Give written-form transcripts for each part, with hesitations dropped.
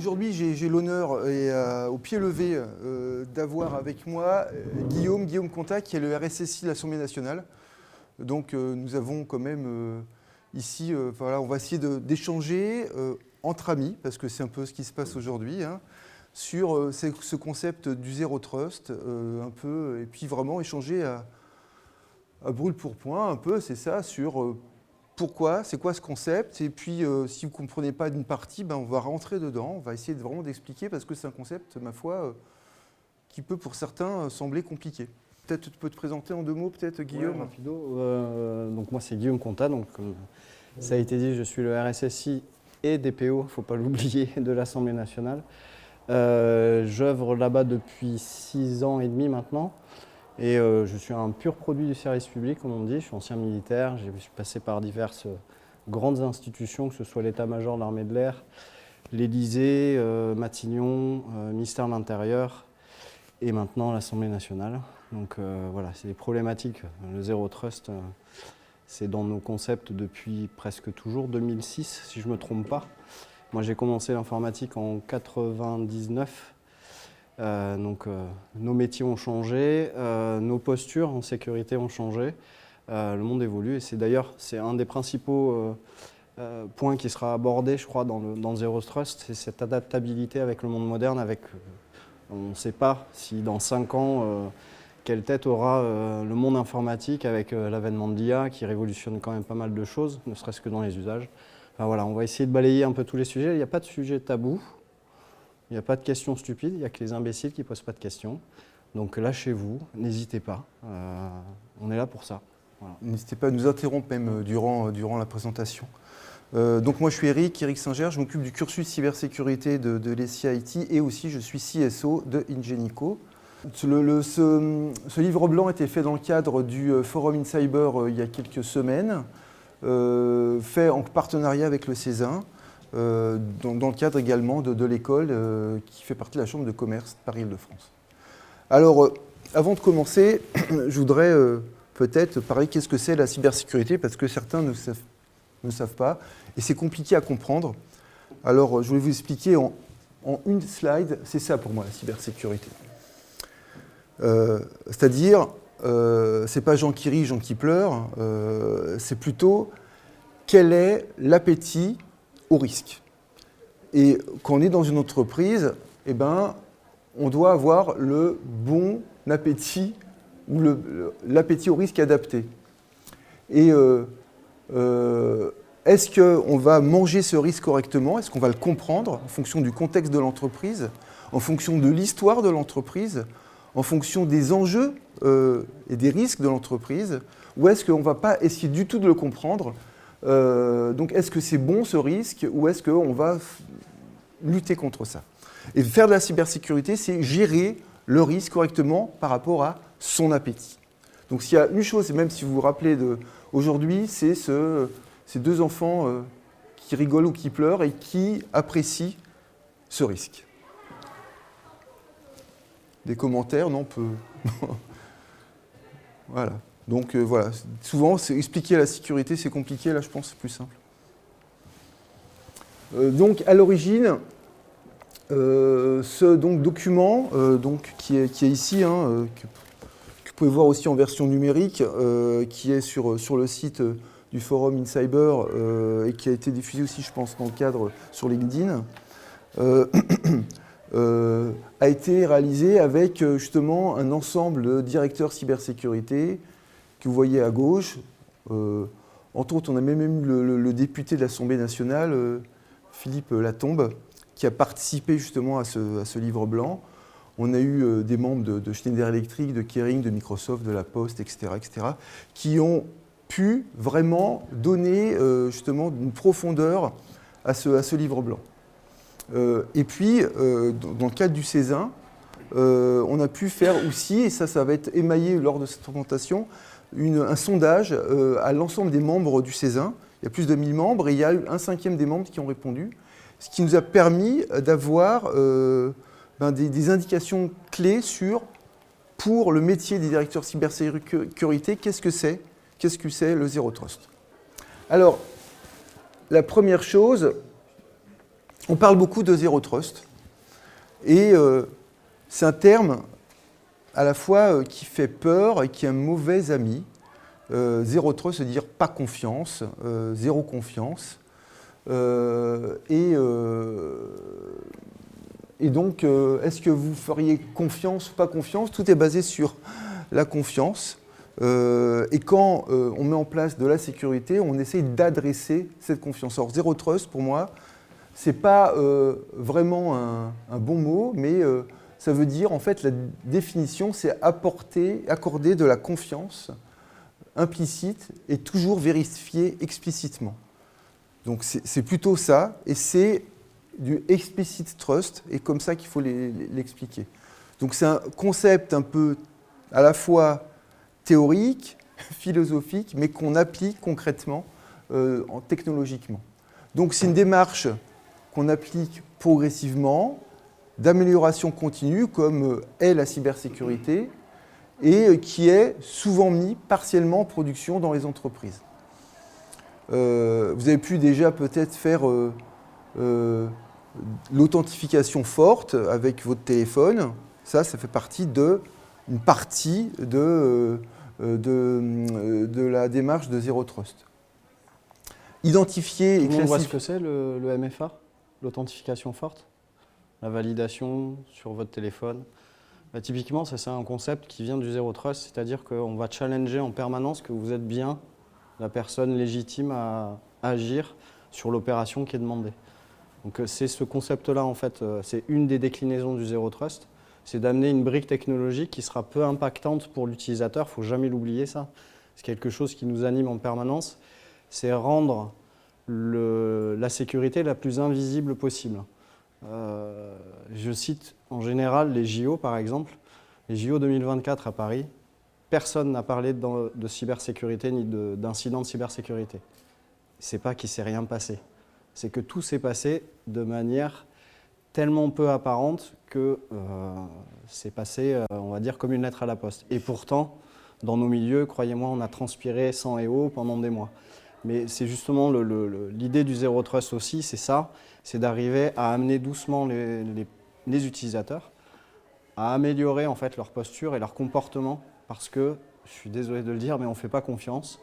aujourd'hui, j'ai l'honneur et au pied levé d'avoir avec moi Guillaume Contat, qui est le RSSI de l'Assemblée nationale. Donc nous avons quand même ici, voilà, on va essayer d'échanger entre amis, parce que c'est un peu ce qui se passe aujourd'hui, hein, sur ce concept du zéro trust, un peu, et puis vraiment échanger à brûle pour point, un peu, c'est ça, sur pourquoi, c'est quoi ce concept, et puis si vous ne comprenez pas d'une partie, ben, on va rentrer dedans, on va essayer vraiment d'expliquer, parce que c'est un concept, ma foi, qui peut pour certains sembler compliqué. Peut-être tu peux te présenter en 2 mots, peut-être Guillaume. Ouais, rapido. Donc moi c'est Guillaume Contat, donc ça a été dit, je suis le RSSI et DPO, il ne faut pas l'oublier, de l'Assemblée nationale. J'œuvre là-bas depuis 6 ans et demi maintenant. Et je suis un pur produit du service public, comme on dit. Je suis ancien militaire, je suis passé par diverses grandes institutions, que ce soit l'état-major de l'armée de l'air, l'Élysée, Matignon, ministère de l'Intérieur et maintenant l'Assemblée nationale. Donc voilà, c'est des problématiques. Le zéro trust, c'est dans nos concepts depuis presque toujours, 2006 si je ne me trompe pas. Moi j'ai commencé l'informatique en 99. Nos métiers ont changé, nos postures en sécurité ont changé, le monde évolue et c'est un des principaux points qui sera abordé, je crois, dans le Zero Trust, c'est cette adaptabilité avec le monde moderne. On ne sait pas si dans 5 ans, quelle tête aura le monde informatique avec l'avènement de l'IA qui révolutionne quand même pas mal de choses, ne serait-ce que dans les usages. Enfin, voilà, on va essayer de balayer un peu tous les sujets, il n'y a pas de sujet tabou. Il n'y a pas de questions stupides, il n'y a que les imbéciles qui ne posent pas de questions. Donc lâchez-vous, n'hésitez pas, on est là pour ça. Voilà. N'hésitez pas à nous interrompre même durant la présentation. Donc moi je suis Eric Singer, je m'occupe du cursus cybersécurité de l'ESIA IT et aussi je suis CSO de Ingenico. Ce livre blanc a été fait dans le cadre du Forum in Cyber il y a quelques semaines, fait en partenariat avec le Césin. Dans le cadre également de l'école qui fait partie de la Chambre de commerce de Paris-Île-de-France. Alors, avant de commencer, je voudrais peut-être parler qu'est-ce que c'est la cybersécurité, parce que certains ne savent pas, et c'est compliqué à comprendre. Alors, je vais vous expliquer en une slide, c'est ça pour moi la cybersécurité. C'est-à-dire, c'est pas Jean qui rit, Jean qui pleure, c'est plutôt quel est l'appétit au risque. Et quand on est dans une entreprise, eh ben, on doit avoir le bon appétit ou l'appétit au risque adapté. Et est-ce qu'on va manger ce risque correctement? Est-ce qu'on va le comprendre en fonction du contexte de l'entreprise, en fonction de l'histoire de l'entreprise, en fonction des enjeux et des risques de l'entreprise? Ou est-ce qu'on ne va pas essayer du tout de le comprendre? Donc est-ce que c'est bon ce risque ou est-ce qu'on va lutter contre ça? Et faire de la cybersécurité, c'est gérer le risque correctement par rapport à son appétit. Donc s'il y a une chose, et même si vous vous rappelez aujourd'hui, c'est ces 2 enfants qui rigolent ou qui pleurent et qui apprécient ce risque. Des commentaires? Non, peu. Voilà. Donc voilà, souvent expliquer la sécurité c'est compliqué, là je pense que c'est plus simple. Donc à l'origine, ce document qui est ici, hein, que vous pouvez voir aussi en version numérique, qui est sur le site du Forum in Cyber et qui a été diffusé aussi je pense dans le cadre sur LinkedIn, a été réalisé avec justement un ensemble de directeurs cybersécurité, que vous voyez à gauche. Entre autres, on a même eu le député de l'Assemblée nationale, Philippe Latombe, qui a participé justement à ce livre blanc. On a eu des membres de Schneider Electric, de Kering, de Microsoft, de La Poste, etc., qui ont pu vraiment donner justement une profondeur à ce livre blanc. Et puis, dans le cadre du Césin, on a pu faire aussi, et ça va être émaillé lors de cette présentation, un sondage à l'ensemble des membres du Césin. Il y a plus de 1000 membres et il y a eu 1/5 des membres qui ont répondu, ce qui nous a permis d'avoir des indications clés pour le métier des directeurs cybersécurité, qu'est-ce que c'est le Zero Trust. Alors, la première chose, On parle beaucoup de Zero Trust. Et c'est un terme à la fois qui fait peur et qui est un mauvais ami. Zero Trust, c'est-à-dire pas confiance, zéro confiance. Et donc, est-ce que vous feriez confiance ou pas confiance? Tout est basé sur la confiance. Et quand on met en place de la sécurité, on essaye d'adresser cette confiance. Alors, Zero Trust, pour moi, ce n'est pas vraiment un bon mot, mais ça veut dire, en fait, la définition, c'est accorder de la confiance implicite et toujours vérifiée explicitement. Donc, c'est plutôt ça, et c'est du explicit trust, et comme ça qu'il faut l'expliquer. Donc, c'est un concept un peu à la fois théorique, philosophique, mais qu'on applique concrètement, technologiquement. Donc, c'est une démarche qu'on applique progressivement, d'amélioration continue, comme est la cybersécurité, et qui est souvent mis partiellement en production dans les entreprises. Vous avez pu déjà peut-être faire l'authentification forte avec votre téléphone. Ça fait partie d'une partie de la démarche de Zero Trust. Identifier et classifier. On voit ce que c'est le MFA, l'authentification forte, la validation sur votre téléphone. Typiquement, c'est un concept qui vient du Zero Trust, c'est-à-dire qu'on va challenger en permanence que vous êtes bien la personne légitime à agir sur l'opération qui est demandée. Donc c'est ce concept-là, en fait, c'est une des déclinaisons du Zero Trust, c'est d'amener une brique technologique qui sera peu impactante pour l'utilisateur, il ne faut jamais l'oublier ça. C'est quelque chose qui nous anime en permanence, c'est rendre la sécurité la plus invisible possible. Je cite en général les JO par exemple, les JO 2024 à Paris, personne n'a parlé de cybersécurité ni d'incidents de cybersécurité. C'est pas qu'il ne s'est rien passé, c'est que tout s'est passé de manière tellement peu apparente que c'est passé, on va dire, comme une lettre à la poste. Et pourtant, dans nos milieux, croyez-moi, on a transpiré sang et eau pendant des mois. Mais c'est justement l'idée du Zero Trust aussi, c'est ça, c'est d'arriver à amener doucement les utilisateurs, à améliorer en fait leur posture et leur comportement, parce que, je suis désolé de le dire, mais on ne fait pas confiance.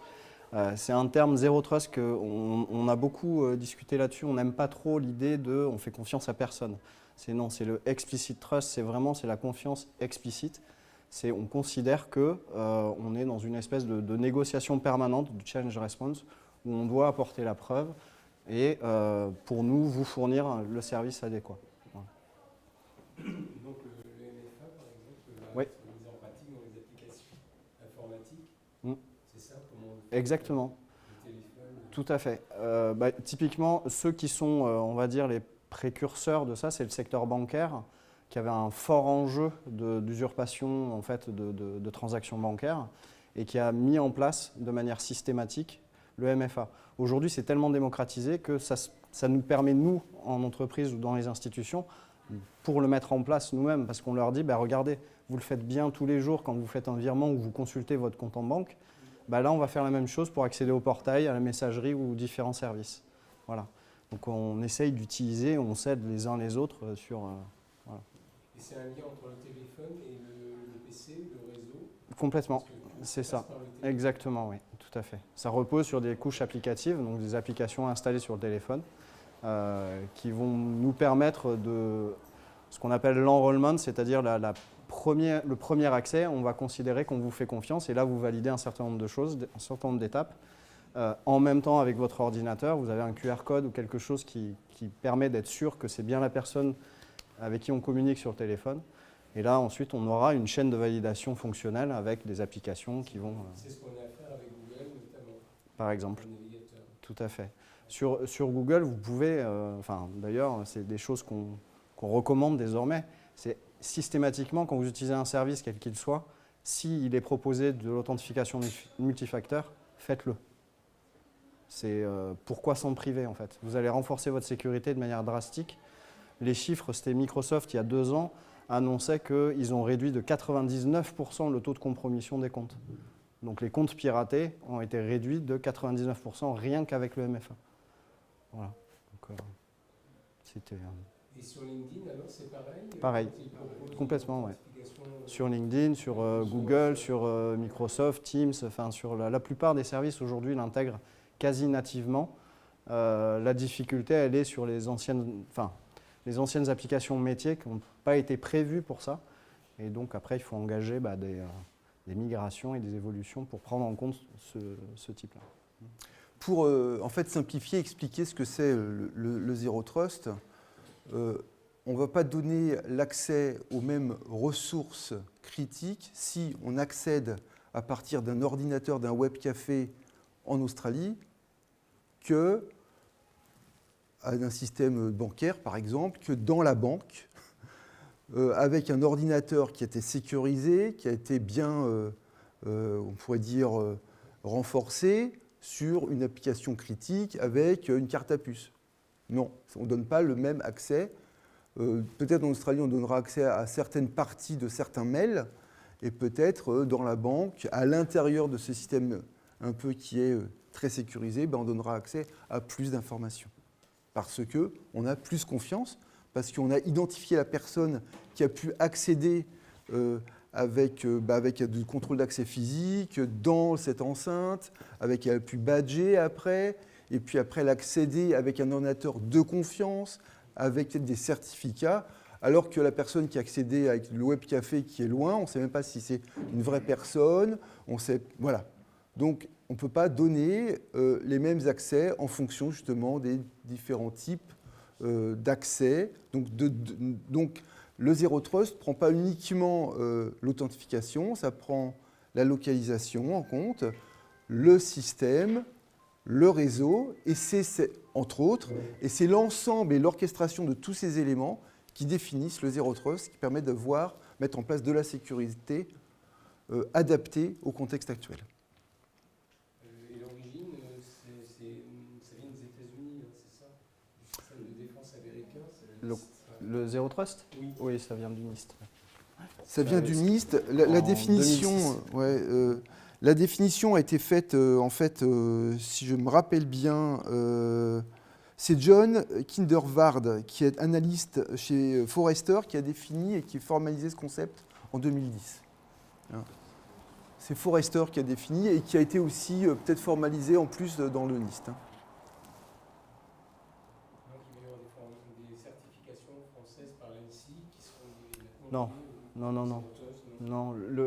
C'est un terme Zero Trust qu'on a beaucoup discuté là-dessus, on n'aime pas trop l'idée de on fait confiance à personne. Non, c'est le explicit trust, c'est la confiance explicite. On considère qu'on est dans une espèce de négociation permanente, de change response, où on doit apporter la preuve et pour nous, vous fournir le service adéquat. Voilà. Donc le MFA, par exemple, va être mis en pratique dans les applications informatiques. C'est ça, comment on le fait? Exactement. Le téléphone. Tout à fait. Typiquement, ceux qui sont, on va dire, les précurseurs de ça, c'est le secteur bancaire, qui avait un fort enjeu d'usurpation en fait, de transactions bancaires et qui a mis en place de manière systématique le MFA. Aujourd'hui, c'est tellement démocratisé que ça nous permet, nous, en entreprise ou dans les institutions, pour le mettre en place nous-mêmes, parce qu'on leur dit, regardez, vous le faites bien tous les jours quand vous faites un virement ou vous consultez votre compte en banque, là, on va faire la même chose pour accéder au portail, à la messagerie ou aux différents services. Voilà. Donc, on essaye d'utiliser, on s'aide les uns les autres sur... voilà. Et c'est un lien entre le téléphone et le PC, le réseau? Complètement, c'est ça. Exactement, oui, tout à fait. Ça repose sur des couches applicatives, donc des applications installées sur le téléphone, qui vont nous permettre de ce qu'on appelle l'enrollment, c'est-à-dire le premier accès, on va considérer qu'on vous fait confiance et là vous validez un certain nombre de choses, un certain nombre d'étapes. En même temps avec votre ordinateur, vous avez un QR code ou quelque chose qui permet d'être sûr que c'est bien la personne avec qui on communique sur le téléphone. Et là ensuite on aura une chaîne de validation fonctionnelle avec des applications qui vont… C'est ce qu'on a à faire avec Google notamment. Par exemple. Le navigateur. Tout à fait. Sur Google, vous pouvez, d'ailleurs, c'est des choses qu'on recommande désormais, c'est systématiquement, quand vous utilisez un service, quel qu'il soit, s'il est proposé de l'authentification multifacteur, faites-le. C'est pourquoi s'en priver, en fait. Vous allez renforcer votre sécurité de manière drastique. Les chiffres, c'était Microsoft, il y a 2 ans, annonçait qu'ils ont réduit de 99% le taux de compromission des comptes. Donc les comptes piratés ont été réduits de 99% rien qu'avec le MFA. Voilà. Donc, C'était Et sur LinkedIn, alors, c'est pareil? Pareil, complètement, ouais. Sur LinkedIn, sur Google, sur Microsoft, Teams, enfin sur la plupart des services aujourd'hui l'intègrent quasi nativement. La difficulté, elle est sur les anciennes applications métiers qui n'ont pas été prévues pour ça. Et donc après, il faut engager des migrations et des évolutions pour prendre en compte ce type-là. Pour en fait simplifier, expliquer ce que c'est le Zero Trust, on ne va pas donner l'accès aux mêmes ressources critiques si on accède à partir d'un ordinateur, d'un web café en Australie, que d'un système bancaire, par exemple, que dans la banque, avec un ordinateur qui a été sécurisé, qui a été bien, on pourrait dire, renforcé sur une application critique avec une carte à puce. Non, on ne donne pas le même accès. Peut-être en Australie, on donnera accès à certaines parties de certains mails, et peut-être dans la banque, à l'intérieur de ce système un peu qui est très sécurisé, on donnera accès à plus d'informations. Parce qu'on a plus confiance, parce qu'on a identifié la personne qui a pu accéder avec du contrôle d'accès physique dans cette enceinte, avec elle a pu badger après, et puis après elle a accédé avec un ordinateur de confiance, avec peut-être des certificats, alors que la personne qui a accédé avec le web café qui est loin, on ne sait même pas si c'est une vraie personne, on sait, voilà. Donc on ne peut pas donner les mêmes accès en fonction justement des différents types d'accès. Donc le Zero Trust ne prend pas uniquement l'authentification, ça prend la localisation en compte, le système, le réseau, et c'est entre autres, et c'est l'ensemble et l'orchestration de tous ces éléments qui définissent le Zero Trust, qui permet de mettre en place de la sécurité adaptée au contexte actuel. Et l'origine, ça vient des États-Unis, c'est ça? Du système de défense américain? Le Zero Trust? Oui. Oui, ça vient du NIST. Ça vient du NIST. La définition a été faite, en fait, si je me rappelle bien, c'est John Kindervard, qui est analyste chez Forrester, qui a défini et qui a formalisé ce concept en 2010. C'est Forrester qui a défini et qui a été aussi peut-être formalisé en plus dans le NIST. Donc il va y avoir des certifications françaises par l'ANSSI qui seront Non.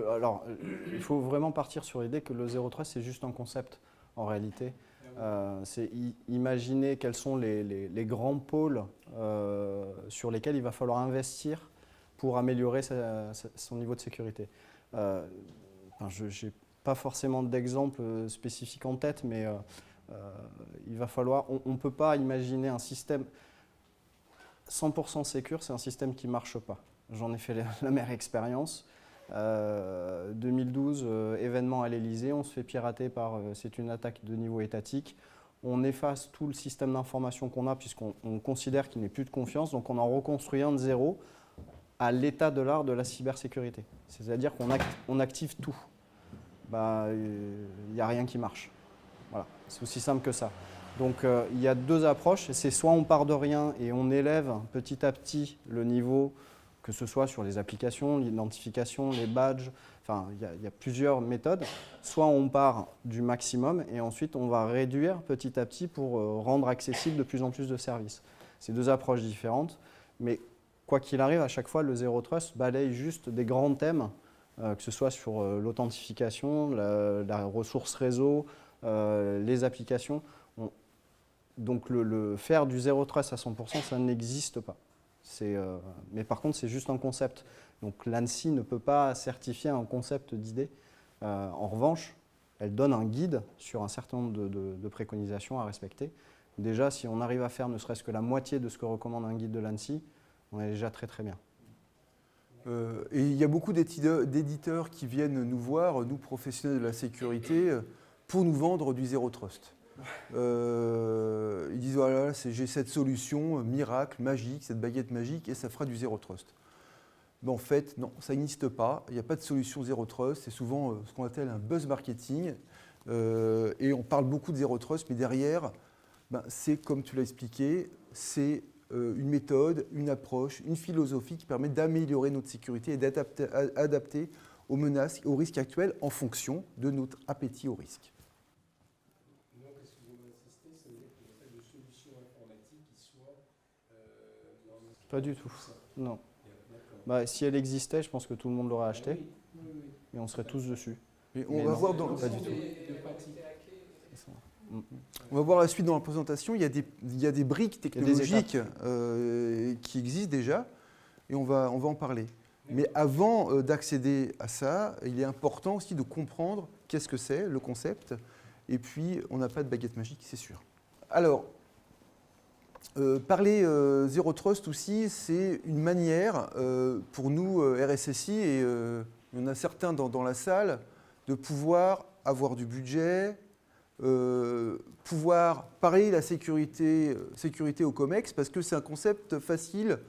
Alors, il faut vraiment partir sur l'idée que le Zero Trust, c'est juste un concept en réalité. C'est imaginer quels sont les grands pôles sur lesquels il va falloir investir pour améliorer son niveau de sécurité. Je n'ai pas forcément d'exemple spécifique en tête, mais il va falloir. On ne peut pas imaginer un système 100% sécure, c'est un système qui ne marche pas. J'en ai fait la mère expérience. 2012, événement à l'Elysée, on se fait pirater c'est une attaque de niveau étatique. On efface tout le système d'information qu'on a puisqu'on considère qu'il n'est plus de confiance, donc on en reconstruit un de zéro à l'état de l'art de la cybersécurité. C'est-à-dire qu'on active tout. Il n'y a rien qui marche. Voilà, c'est aussi simple que ça. Donc il y a deux approches, c'est soit on part de rien et on élève petit à petit le niveau, que ce soit sur les applications, l'identification, les badges, enfin il y a plusieurs méthodes, soit on part du maximum et ensuite on va réduire petit à petit pour rendre accessible de plus en plus de services. C'est deux approches différentes, mais quoi qu'il arrive, à chaque fois le Zero Trust balaye juste des grands thèmes, que ce soit sur l'authentification, la ressource réseau, les applications. Donc le faire du Zero Trust à 100%, ça n'existe pas. Mais par contre, c'est juste un concept. Donc l'ANSSI ne peut pas certifier un concept d'idée. En revanche, elle donne un guide sur un certain nombre de préconisations à respecter. Déjà, si on arrive à faire ne serait-ce que la moitié de ce que recommande un guide de l'ANSSI, on est déjà très très bien. Et il y a beaucoup d'éditeurs qui viennent nous voir, nous professionnels de la sécurité, pour nous vendre du Zero Trust. Ils disent voilà, j'ai cette solution miracle, magique, cette baguette magique, et ça fera du Zero Trust. Mais en fait, non, ça n'existe pas. Il n'y a pas de solution Zero Trust. C'est souvent ce qu'on appelle un buzz marketing. Et on parle beaucoup de Zero Trust, mais derrière, c'est comme tu l'as expliqué, c'est une méthode, une approche, une philosophie qui permet d'améliorer notre sécurité et d'adapter aux menaces, aux risques actuels en fonction de notre appétit au risque. Donc, excusez-moi d'insister, ça veut dire qu'il n'y a pas de solution informatique qui soit... Pas du tout, non. Bah, si elle existait, je pense que tout le monde l'aurait acheté, et on serait tous dessus. Mais on va voir dans... Pas du tout. On va voir la suite dans la présentation. Il y a des briques technologiques qui existent déjà, et on va en parler. Mais avant d'accéder à ça, il est important aussi de comprendre qu'est-ce que c'est, le concept, et puis on n'a pas de baguette magique, c'est sûr. Alors, parler Zero Trust aussi, c'est une manière pour nous, RSSI, et il y en a certains dans la salle, de pouvoir avoir du budget, pouvoir parler de la sécurité au COMEX, parce que c'est un concept facile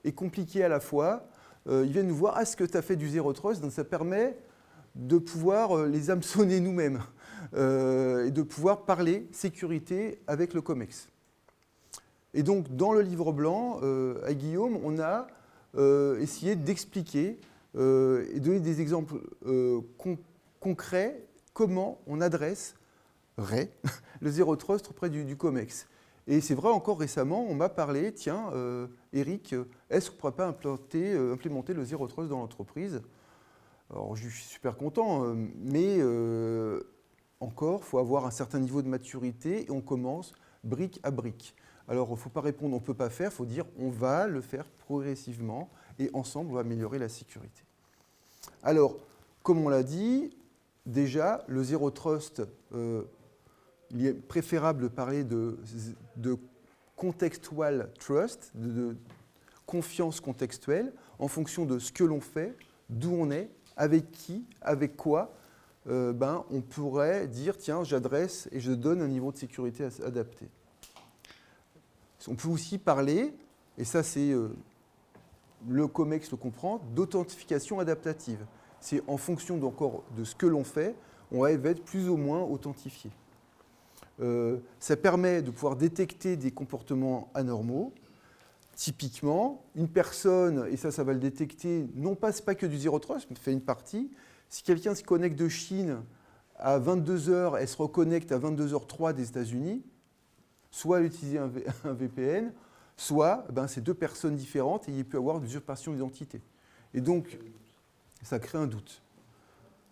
et compliqué à la fois. Ils viennent nous voir, est-ce que tu as fait du Zero Trust? Donc ça permet de pouvoir les hameçonner nous-mêmes et de pouvoir parler sécurité avec le COMEX. Et donc, dans le livre blanc, à Guillaume, on a essayé d'expliquer et donner des exemples concrets comment on adresserait le Zero Trust auprès du COMEX. Et c'est vrai, encore récemment, on m'a parlé, tiens, Eric, est-ce qu'on ne pourrait pas implémenter le Zero Trust dans l'entreprise? Alors, je suis super content, mais encore, il faut avoir un certain niveau de maturité et on commence brique à brique. Alors, il ne faut pas répondre on ne peut pas faire, il faut dire on va le faire progressivement et ensemble, on va améliorer la sécurité. Alors, comme on l'a dit, déjà, le Zero Trust, il est préférable de parler de contextual trust, de confiance contextuelle, en fonction de ce que l'on fait, d'où on est, avec qui, avec quoi, on pourrait dire, tiens, j'adresse et je donne un niveau de sécurité adapté. On peut aussi parler, et ça c'est le COMEX le comprend, d'authentification adaptative. C'est en fonction de ce que l'on fait, on va être plus ou moins authentifié. Ça permet de pouvoir détecter des comportements anormaux. Typiquement, une personne, et ça va le détecter, non pas, c'est pas que du Zero Trust, mais fait une partie. Si quelqu'un se connecte de Chine à 22h, elle se reconnecte à 22h03 des États-Unis, soit elle utilise un VPN, soit c'est deux personnes différentes et il peut y avoir une usurpation d'identité. Et donc, ça crée un doute.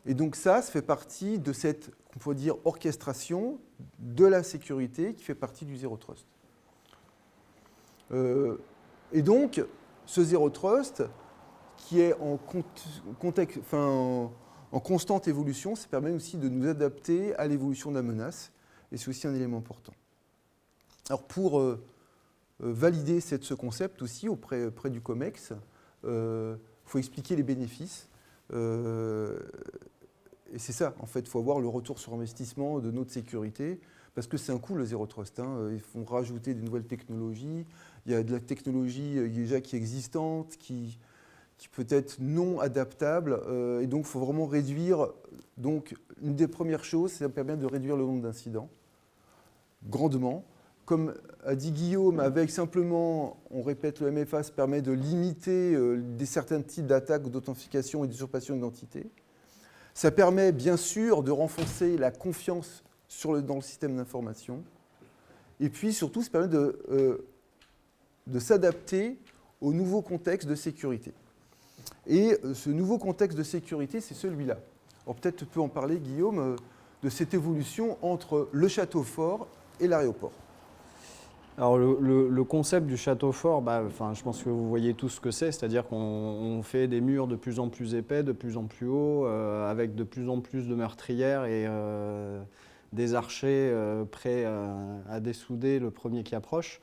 Et donc ça fait partie de cette, on pourrait dire, orchestration de la sécurité qui fait partie du Zero Trust. Et donc, ce Zero Trust, qui est en constante évolution, ça permet aussi de nous adapter à l'évolution de la menace, et c'est aussi un élément important. Alors pour valider ce concept aussi auprès du COMEX, il faut expliquer les bénéfices. Et c'est ça, en fait, il faut avoir le retour sur investissement de notre sécurité, parce que c'est un coût le Zero Trust. Ils font rajouter de nouvelles technologies, il y a de la technologie déjà qui est existante, qui peut être non adaptable, et donc il faut vraiment réduire. Donc une des premières choses, ça permet de réduire le nombre d'incidents, grandement. Comme a dit Guillaume, avec simplement, on répète, le MFA, ça permet de limiter certains types d'attaques ou d'authentification et d'usurpation d'identité. Ça permet bien sûr de renforcer la confiance dans le système d'information. Et puis surtout, ça permet de s'adapter au nouveau contexte de sécurité. Et ce nouveau contexte de sécurité, c'est celui-là. Alors peut-être tu peux en parler, Guillaume, de cette évolution entre le château fort et l'aéroport. Alors le concept du château fort, je pense que vous voyez tout ce que c'est-à-dire qu'on fait des murs de plus en plus épais, de plus en plus hauts, avec de plus en plus de meurtrières et des archers prêts à dessouder le premier qui approche.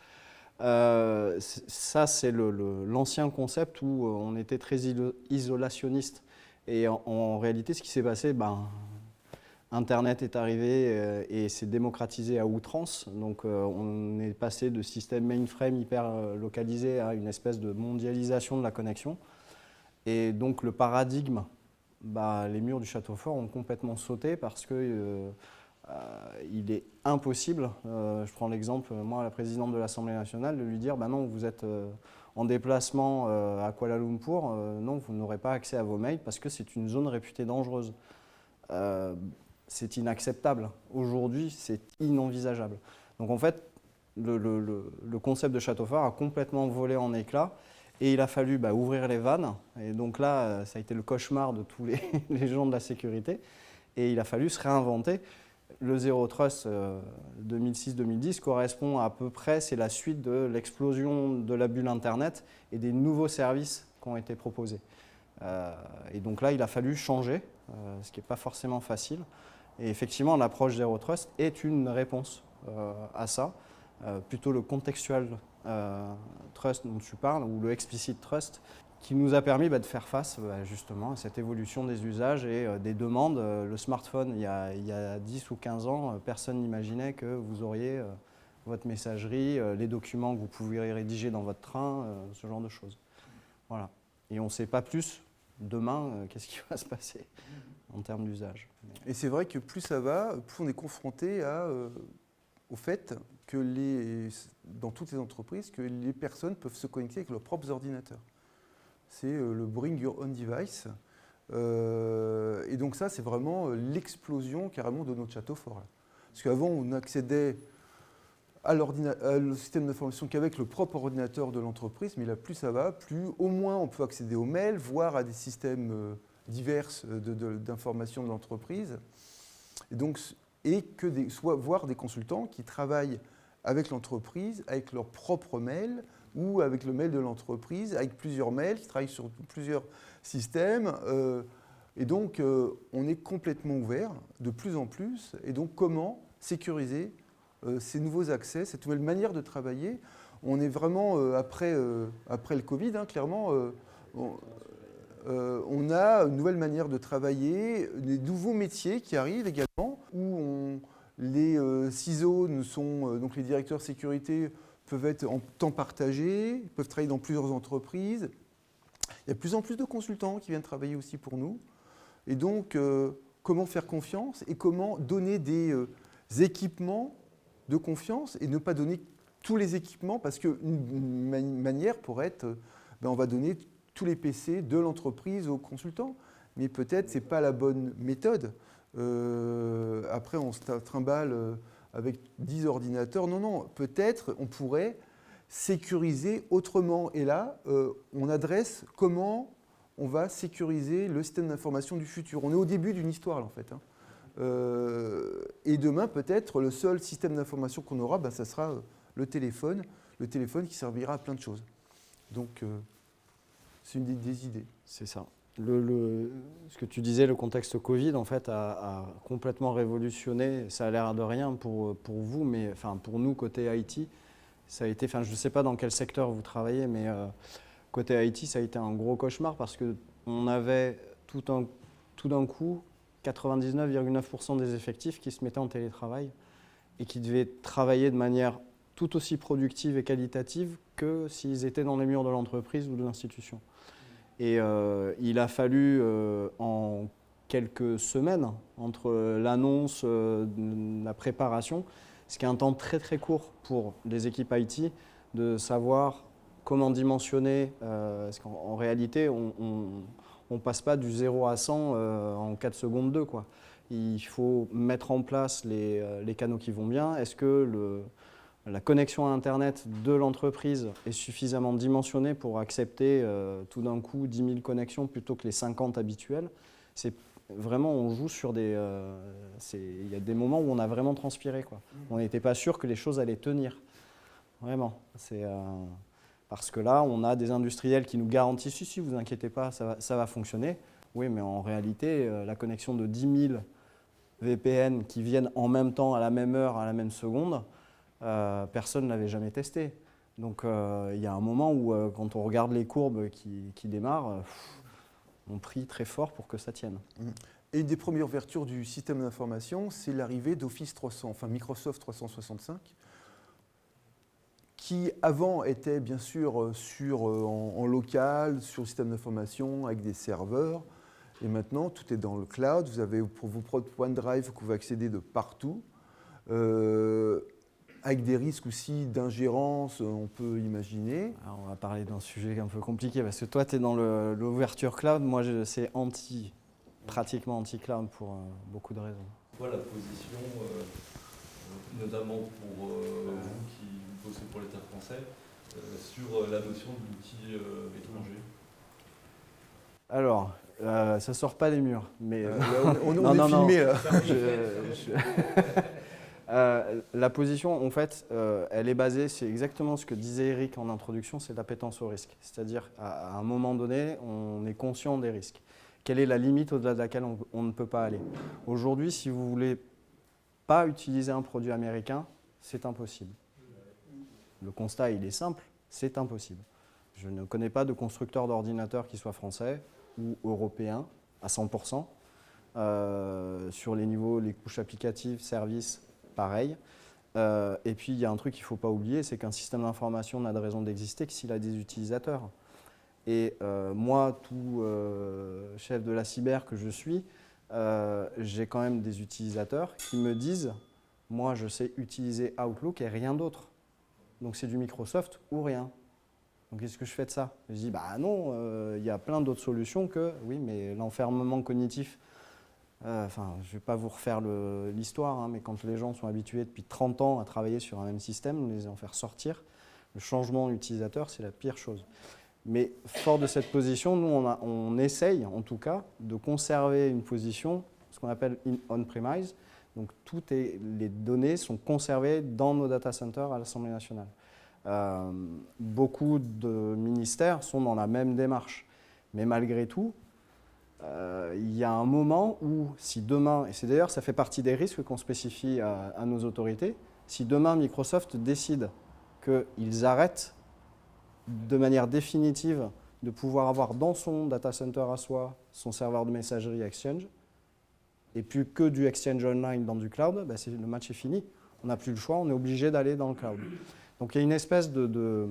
Ça, c'est l'ancien concept où on était très isolationniste. Et en réalité, ce qui s'est passé, Internet est arrivé et s'est démocratisé à outrance. Donc on est passé de système mainframe hyper localisé à une espèce de mondialisation de la connexion. Et donc le paradigme, les murs du château fort ont complètement sauté parce que il est impossible, je prends l'exemple, moi, la présidente de l'Assemblée nationale, de lui dire bah non, vous êtes en déplacement à Kuala Lumpur, non, vous n'aurez pas accès à vos mails parce que c'est une zone réputée dangereuse. C'est inacceptable. Aujourd'hui, c'est inenvisageable. Donc en fait, le concept de château fort a complètement volé en éclats et il a fallu ouvrir les vannes. Et donc là, ça a été le cauchemar de tous les gens de la sécurité. Et il a fallu se réinventer. Le Zero Trust 2006-2010 correspond à peu près, c'est la suite de l'explosion de la bulle Internet et des nouveaux services qui ont été proposés. Et donc là, il a fallu changer, ce qui n'est pas forcément facile. Et effectivement, l'approche Zero Trust est une réponse à ça, plutôt le contextual trust dont tu parles, ou le explicit trust, qui nous a permis de faire face justement à cette évolution des usages et des demandes. Le smartphone, il y a 10 ou 15 ans, personne n'imaginait que vous auriez votre messagerie, les documents que vous pouviez rédiger dans votre train, ce genre de choses. Voilà. Et on ne sait pas plus demain qu'est-ce qui va se passer en termes d'usage. Et c'est vrai que plus ça va, plus on est confronté au fait que dans toutes les entreprises, que les personnes peuvent se connecter avec leurs propres ordinateurs. C'est le Bring Your Own Device. Et donc ça, c'est vraiment l'explosion carrément de notre château fort. Parce qu'avant, on accédait au système d'information qu'avec le propre ordinateur de l'entreprise, mais là, plus ça va, plus au moins on peut accéder aux mails, voire à des systèmes divers d'information de l'entreprise. Voire des consultants qui travaillent avec l'entreprise, avec leur propre mail, ou avec le mail de l'entreprise, avec plusieurs mails, qui travaillent sur plusieurs systèmes. Et donc, on est complètement ouvert, de plus en plus. Et donc, comment sécuriser ces nouveaux accès, cette nouvelle manière de travailler? On est vraiment, après le Covid, clairement, on a une nouvelle manière de travailler, des nouveaux métiers qui arrivent également, où les CISO, donc les directeurs sécurité, peuvent être en temps partagé, peuvent travailler dans plusieurs entreprises. Il y a de plus en plus de consultants qui viennent travailler aussi pour nous. Et donc, comment faire confiance et comment donner des équipements de confiance et ne pas donner tous les équipements, parce qu'une manière pourrait être, on va donner tous les PC de l'entreprise aux consultants. Mais peut-être ce n'est pas la bonne méthode. Après, on se trimballe avec 10 ordinateurs. Non, peut-être on pourrait sécuriser autrement. Et là, on adresse comment on va sécuriser le système d'information du futur. On est au début d'une histoire, là, en fait. Et demain, peut-être, le seul système d'information qu'on aura, ça sera le téléphone qui servira à plein de choses. Donc, c'est une des idées. C'est ça. Ce que tu disais, le contexte Covid, en fait, a complètement révolutionné. Ça a l'air de rien pour vous, mais enfin, pour nous, côté IT, ça a été, je ne sais pas dans quel secteur vous travaillez, mais côté IT, ça a été un gros cauchemar parce qu'on avait tout d'un coup 99,9% des effectifs qui se mettaient en télétravail et qui devaient travailler de manière tout aussi productive et qualitative que s'ils étaient dans les murs de l'entreprise ou de l'institution. Et il a fallu, en quelques semaines, entre l'annonce, la préparation, ce qui est un temps très très court pour les équipes IT, de savoir comment dimensionner, parce qu'en réalité, on ne passe pas du 0 à 100 en 4 secondes 2, quoi. Il faut mettre en place les canaux qui vont bien. Est-ce que la connexion à Internet de l'entreprise est suffisamment dimensionnée pour accepter tout d'un coup 10 000 connexions plutôt que les 50 habituelles? C'est vraiment, on joue sur il y a des moments où on a vraiment transpiré, quoi. On n'était pas sûr que les choses allaient tenir. Vraiment. Parce que là, on a des industriels qui nous garantissent si vous inquiétez pas, ça va fonctionner. Oui, mais en réalité, la connexion de 10 000 VPN qui viennent en même temps, à la même heure, à la même seconde, personne ne l'avait jamais testé. Donc il y a un moment où, quand on regarde les courbes qui démarrent, on prie très fort pour que ça tienne. Et une des premières vertus du système d'information, c'est l'arrivée d'Office 300, enfin Microsoft 365, qui avant était bien sûr en local, sur le système d'information, avec des serveurs. Et maintenant, tout est dans le cloud. Vous avez pour vos propres OneDrive que vous pouvez accéder de partout. Avec des risques aussi d'ingérence, on peut imaginer. Alors, on va parler d'un sujet un peu compliqué parce que toi, tu es dans l'ouverture cloud. Moi, c'est pratiquement anti-cloud pour beaucoup de raisons. Quoi la position, notamment pour vous qui bossez pour l'État français, sur la notion d'outils étrangers? Alors, ça sort pas des murs, mais On est filmé là. La position, en fait, elle est basée, c'est exactement ce que disait Eric en introduction, c'est l'appétence au risque. C'est-à-dire, à un moment donné, on est conscient des risques. Quelle est la limite au-delà de laquelle on ne peut pas aller? Aujourd'hui, si vous ne voulez pas utiliser un produit américain, c'est impossible. Le constat, il est simple, c'est impossible. Je ne connais pas de constructeur d'ordinateurs qui soit français ou européen à 100%. Sur les niveaux, les couches applicatives, services, pareil. Et puis, il y a un truc qu'il ne faut pas oublier, c'est qu'un système d'information n'a de raison d'exister que s'il a des utilisateurs. Et moi, tout chef de la cyber que je suis, j'ai quand même des utilisateurs qui me disent « moi, je sais utiliser Outlook et rien d'autre. Donc, c'est du Microsoft ou rien. » Donc, qu'est-ce que je fais de ça? Je dis « bah non, il y a plein d'autres solutions que… » Oui, mais l'enfermement cognitif… je ne vais pas vous refaire l'histoire, hein, mais quand les gens sont habitués depuis 30 ans à travailler sur un même système, les en faire sortir, le changement utilisateur, c'est la pire chose. Mais fort de cette position, nous, on essaye, en tout cas, de conserver une position, ce qu'on appelle on-premise. Donc, les données sont conservées dans nos data centers à l'Assemblée nationale. Beaucoup de ministères sont dans la même démarche. Mais malgré tout, il y a un moment où, si demain, et c'est d'ailleurs, ça fait partie des risques qu'on spécifie à nos autorités, si demain Microsoft décide qu'ils arrêtent de manière définitive de pouvoir avoir dans son data center à soi son serveur de messagerie Exchange, et plus que du Exchange Online dans du cloud, le match est fini. On n'a plus le choix, on est obligé d'aller dans le cloud. Donc il y a une espèce de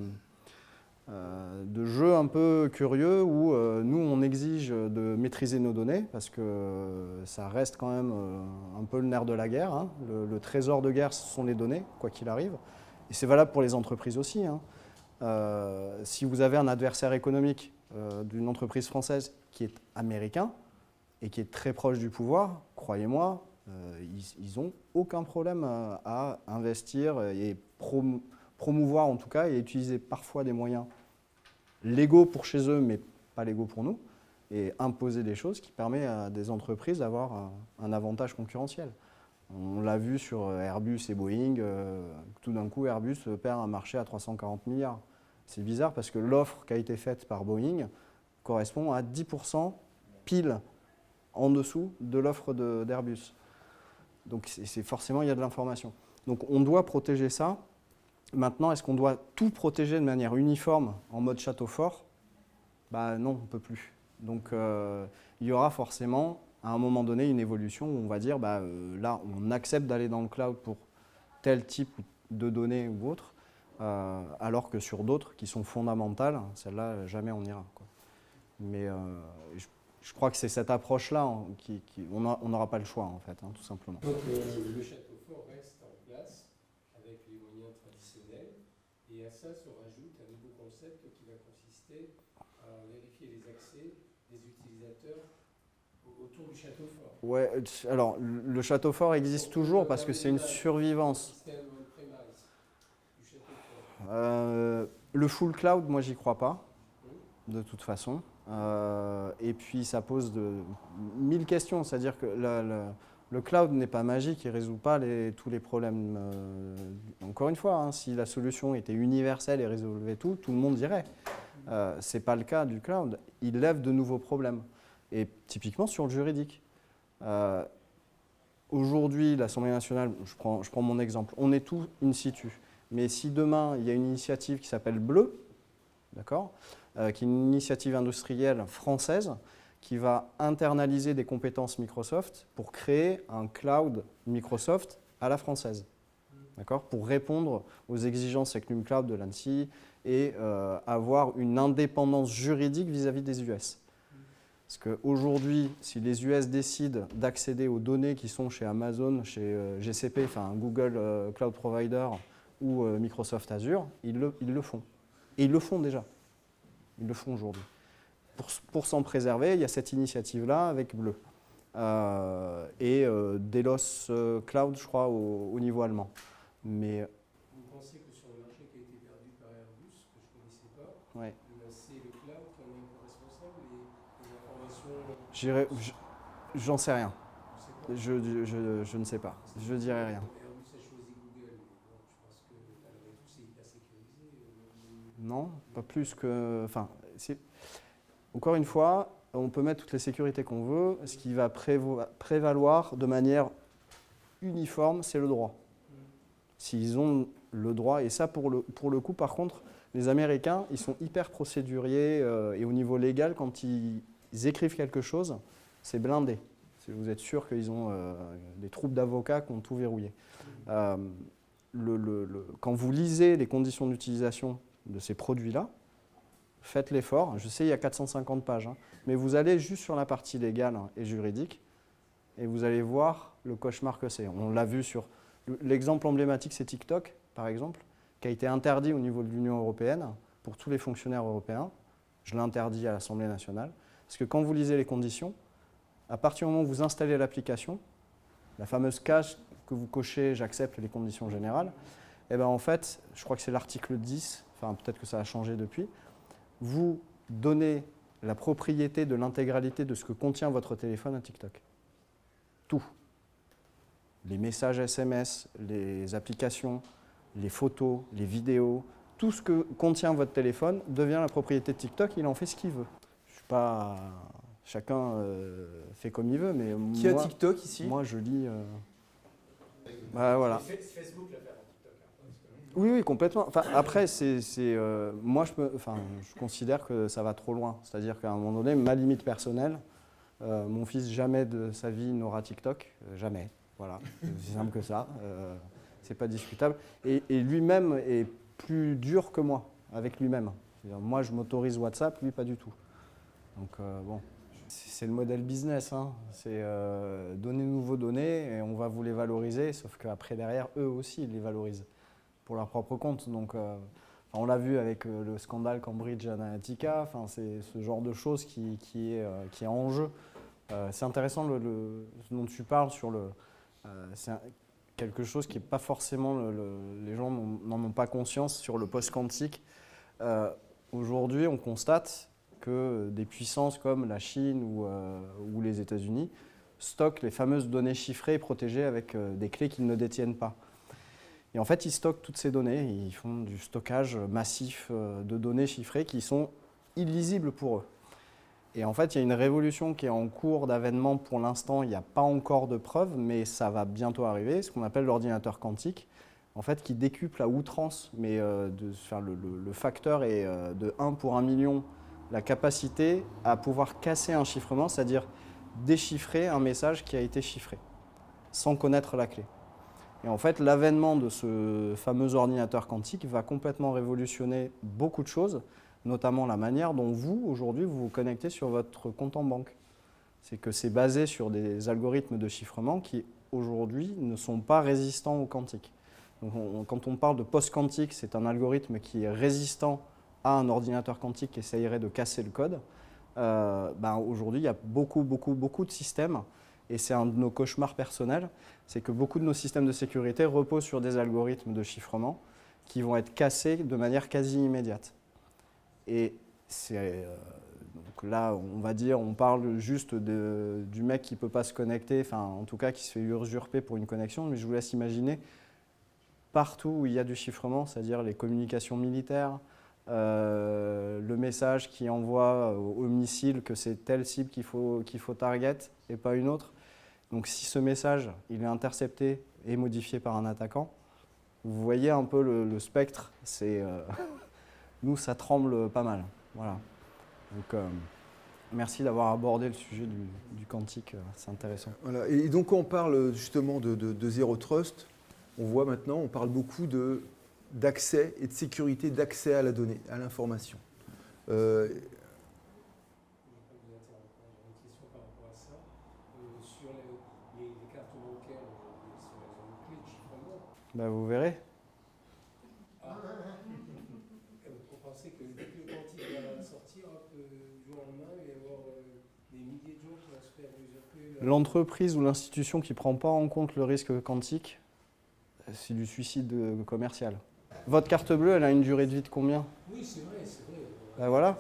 jeu un peu curieux où nous, on exige de maîtriser nos données parce que ça reste quand même un peu le nerf de la guerre. Hein. Le trésor de guerre, ce sont les données, quoi qu'il arrive. Et c'est valable pour les entreprises aussi. Hein. Si vous avez un adversaire économique d'une entreprise française qui est américain et qui est très proche du pouvoir, croyez-moi, ils n'ont aucun problème à investir et promouvoir en tout cas et utiliser parfois des moyens légaux pour chez eux, mais pas légaux pour nous, et imposer des choses qui permettent à des entreprises d'avoir un avantage concurrentiel. On l'a vu sur Airbus et Boeing, tout d'un coup Airbus perd un marché à 340 milliards. C'est bizarre parce que l'offre qui a été faite par Boeing correspond à 10% pile en dessous de l'offre d'Airbus. Donc forcément, il y a de l'information. Donc on doit protéger ça. Maintenant, est-ce qu'on doit tout protéger de manière uniforme en mode château fort? Non, on ne peut plus. Donc il y aura forcément à un moment donné une évolution où on va dire là, on accepte d'aller dans le cloud pour tel type de données ou autre, alors que sur d'autres qui sont fondamentales, celles-là, jamais on ira, quoi. Mais je crois que c'est cette approche-là on n'aura pas le choix, en fait, hein, tout simplement. Donc le château fort reste en place avec les moyens traditionnels, et à ça se rajoute un nouveau concept qui va consister à vérifier les accès des utilisateurs autour du château fort. Ouais, alors le château fort existe toujours parce que c'est une survivance. Le full cloud, moi j'y crois pas, de toute façon. Et puis ça pose 1000 questions, c'est-à-dire que le cloud n'est pas magique, il ne résout pas tous les problèmes. Encore une fois, hein, si la solution était universelle et résolvait tout, tout le monde dirait. Ce n'est pas le cas du cloud, il lève de nouveaux problèmes. Et typiquement sur le juridique. Aujourd'hui, l'Assemblée nationale, je prends mon exemple, on est tous in situ. Mais si demain, il y a une initiative qui s'appelle Bleu, d'accord, qui est une initiative industrielle française qui va internaliser des compétences Microsoft pour créer un cloud Microsoft à la française, d'accord, pour répondre aux exigences Secnum Cloud de l'ANSSI et avoir une indépendance juridique vis-à-vis des US. Parce qu'aujourd'hui, si les US décident d'accéder aux données qui sont chez Amazon, chez GCP, enfin Google Cloud Provider ou Microsoft Azure, ils le font. Et ils le font déjà. Ils le font aujourd'hui. Pour s'en préserver, il y a cette initiative-là avec Bleu. Et Delos Cloud, je crois, au niveau allemand. Mais Vous pensez que sur le marché qui a été perdu par Airbus, que je ne connaissais pas, ouais. c'est le cloud qui en est responsable et les informations. J'en sais rien. Je sais pas. Je ne sais pas. Je dirais rien. Airbus a choisi Google, mais bon, je pense que malgré tout, c'est hyper sécurisé. Non, pas plus que. Enfin, encore une fois, on peut mettre toutes les sécurités qu'on veut. Ce qui va prévaloir de manière uniforme, c'est le droit. S'ils ont le droit, et ça pour le coup, par contre, les Américains, ils sont hyper procéduriers et au niveau légal, quand ils écrivent quelque chose, c'est blindé. Vous êtes sûr qu'ils ont des troupes d'avocats qui ont tout verrouillé. Quand vous lisez les conditions d'utilisation de ces produits-là, faites l'effort. Je sais, il y a 450 pages, hein, mais vous allez juste sur la partie légale et juridique et vous allez voir le cauchemar que c'est. On l'a vu sur... L'exemple emblématique, c'est TikTok, par exemple, qui a été interdit au niveau de l'Union européenne pour tous les fonctionnaires européens. Je l'ai interdit à l'Assemblée nationale. Parce que quand vous lisez les conditions, à partir du moment où vous installez l'application, la fameuse case que vous cochez « J'accepte les conditions générales », eh ben en fait, je crois que c'est l'article 10, enfin peut-être que ça a changé depuis, vous donnez la propriété de l'intégralité de ce que contient votre téléphone à TikTok. Tout. Les messages SMS, les applications, les photos, les vidéos, tout ce que contient votre téléphone devient la propriété de TikTok, il en fait ce qu'il veut. Je suis pas... Chacun fait comme il veut, mais Qui a TikTok ici? Moi, je lis... voilà. Facebook l'a fait avant TikTok. Oui, complètement. Enfin, après, moi, je considère que ça va trop loin. C'est-à-dire qu'à un moment donné, ma limite personnelle, mon fils, jamais de sa vie n'aura TikTok. Jamais. Voilà. C'est simple que ça. C'est pas discutable. Et lui-même est plus dur que moi, avec lui-même. Moi, je m'autorise WhatsApp, lui, pas du tout. Donc, bon. C'est le modèle business, hein. C'est donnez-nous vos données et on va vous les valoriser, sauf qu'après derrière, eux aussi, ils les valorisent pour leur propre compte. Donc, on l'a vu avec le scandale Cambridge Analytica, c'est ce genre de choses qui est en jeu. C'est intéressant ce dont tu parles sur c'est quelque chose qui n'est pas forcément, les gens n'en ont pas conscience sur le post-quantique. Aujourd'hui, on constate que des puissances comme la Chine ou les États-Unis stockent les fameuses données chiffrées et protégées avec des clés qu'ils ne détiennent pas. Et en fait, ils stockent toutes ces données, ils font du stockage massif de données chiffrées qui sont illisibles pour eux. Et en fait, il y a une révolution qui est en cours d'avènement pour l'instant, il n'y a pas encore de preuves, mais ça va bientôt arriver, ce qu'on appelle l'ordinateur quantique, en fait, qui décuple à outrance, mais le facteur est de 1 pour 1 million, la capacité à pouvoir casser un chiffrement, c'est-à-dire déchiffrer un message qui a été chiffré, sans connaître la clé. Et en fait, l'avènement de ce fameux ordinateur quantique va complètement révolutionner beaucoup de choses, notamment la manière dont vous, aujourd'hui, vous vous connectez sur votre compte en banque. C'est que c'est basé sur des algorithmes de chiffrement qui, aujourd'hui, ne sont pas résistants au quantique. Donc quand on parle de post-quantique, c'est un algorithme qui est résistant à un ordinateur quantique qui essayerait de casser le code. Aujourd'hui, il y a beaucoup de systèmes, et c'est un de nos cauchemars personnels, c'est que beaucoup de nos systèmes de sécurité reposent sur des algorithmes de chiffrement qui vont être cassés de manière quasi immédiate. Et donc là, on parle juste du mec qui ne peut pas se connecter, enfin en tout cas qui se fait usurper pour une connexion, mais je vous laisse imaginer partout où il y a du chiffrement, c'est-à-dire les communications militaires, le message qui envoie au missile que c'est telle cible qu'il faut target et pas une autre. Donc si ce message il est intercepté et modifié par un attaquant, vous voyez un peu le spectre, nous ça tremble pas mal. Voilà. Donc merci d'avoir abordé le sujet du quantique, c'est intéressant. Voilà. Et donc quand on parle justement de Zero Trust, on voit maintenant, on parle beaucoup d'accès et de sécurité d'accès à la donnée, à l'information. Bah, vous verrez. Vous pensez que dès que le quantique va sortir, du jour au lendemain, il va y avoir des milliers de gens qui vont se faire usurper L'entreprise ou l'institution qui ne prend pas en compte le risque quantique, c'est du suicide commercial. Votre carte bleue, elle a une durée de vie de combien? Oui, c'est vrai, c'est vrai. Ben voilà.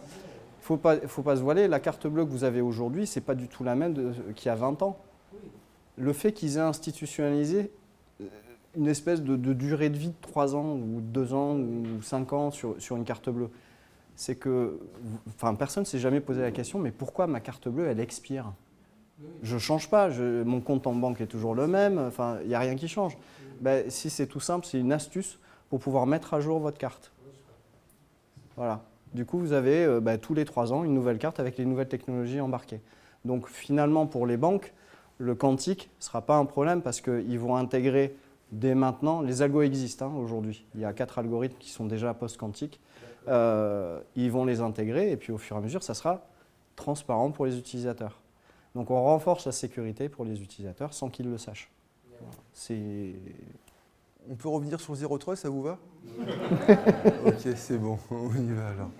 Faut pas se voiler. La carte bleue que vous avez aujourd'hui, c'est pas du tout la même qu'il y a 20 ans. Oui. Le fait qu'ils aient institutionnalisé une espèce de durée de vie de 3 ans ou 2 ans ou 5 ans sur une carte bleue, c'est que personne ne s'est jamais posé la question, mais pourquoi ma carte bleue, elle expire? Je ne change pas, mon compte en banque est toujours le même, il n'y a rien qui change. Ben, si c'est tout simple, c'est une astuce pour pouvoir mettre à jour votre carte. Voilà. Du coup, vous avez tous les 3 ans une nouvelle carte avec les nouvelles technologies embarquées. Donc finalement, pour les banques, le quantique ne sera pas un problème parce qu'ils vont intégrer dès maintenant, les algos existent aujourd'hui. Il y a 4 algorithmes qui sont déjà post-quantiques. Ils vont les intégrer et puis au fur et à mesure, ça sera transparent pour les utilisateurs. Donc on renforce la sécurité pour les utilisateurs sans qu'ils le sachent. Voilà. On peut revenir sur le Zero Trust, ça vous va? Ok, c'est bon, on y va alors.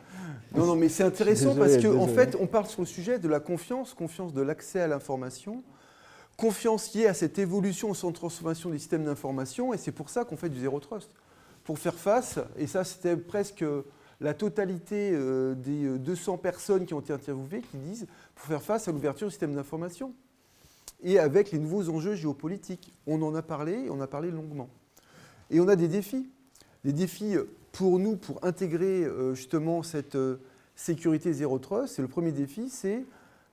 Non, mais c'est intéressant parce qu'en fait, on parle sur le sujet de la confiance de l'accès à l'information, confiance liée à cette évolution sans transformation des systèmes d'information, et c'est pour ça qu'on fait du Zero Trust. Pour faire face, et ça c'était presque la totalité des 200 personnes qui ont été interviewées qui disent pour faire face à l'ouverture du système d'information et avec les nouveaux enjeux géopolitiques. On en a parlé, on a parlé longuement. Et on a des défis pour nous, pour intégrer justement cette sécurité Zero Trust. Et le premier défi, c'est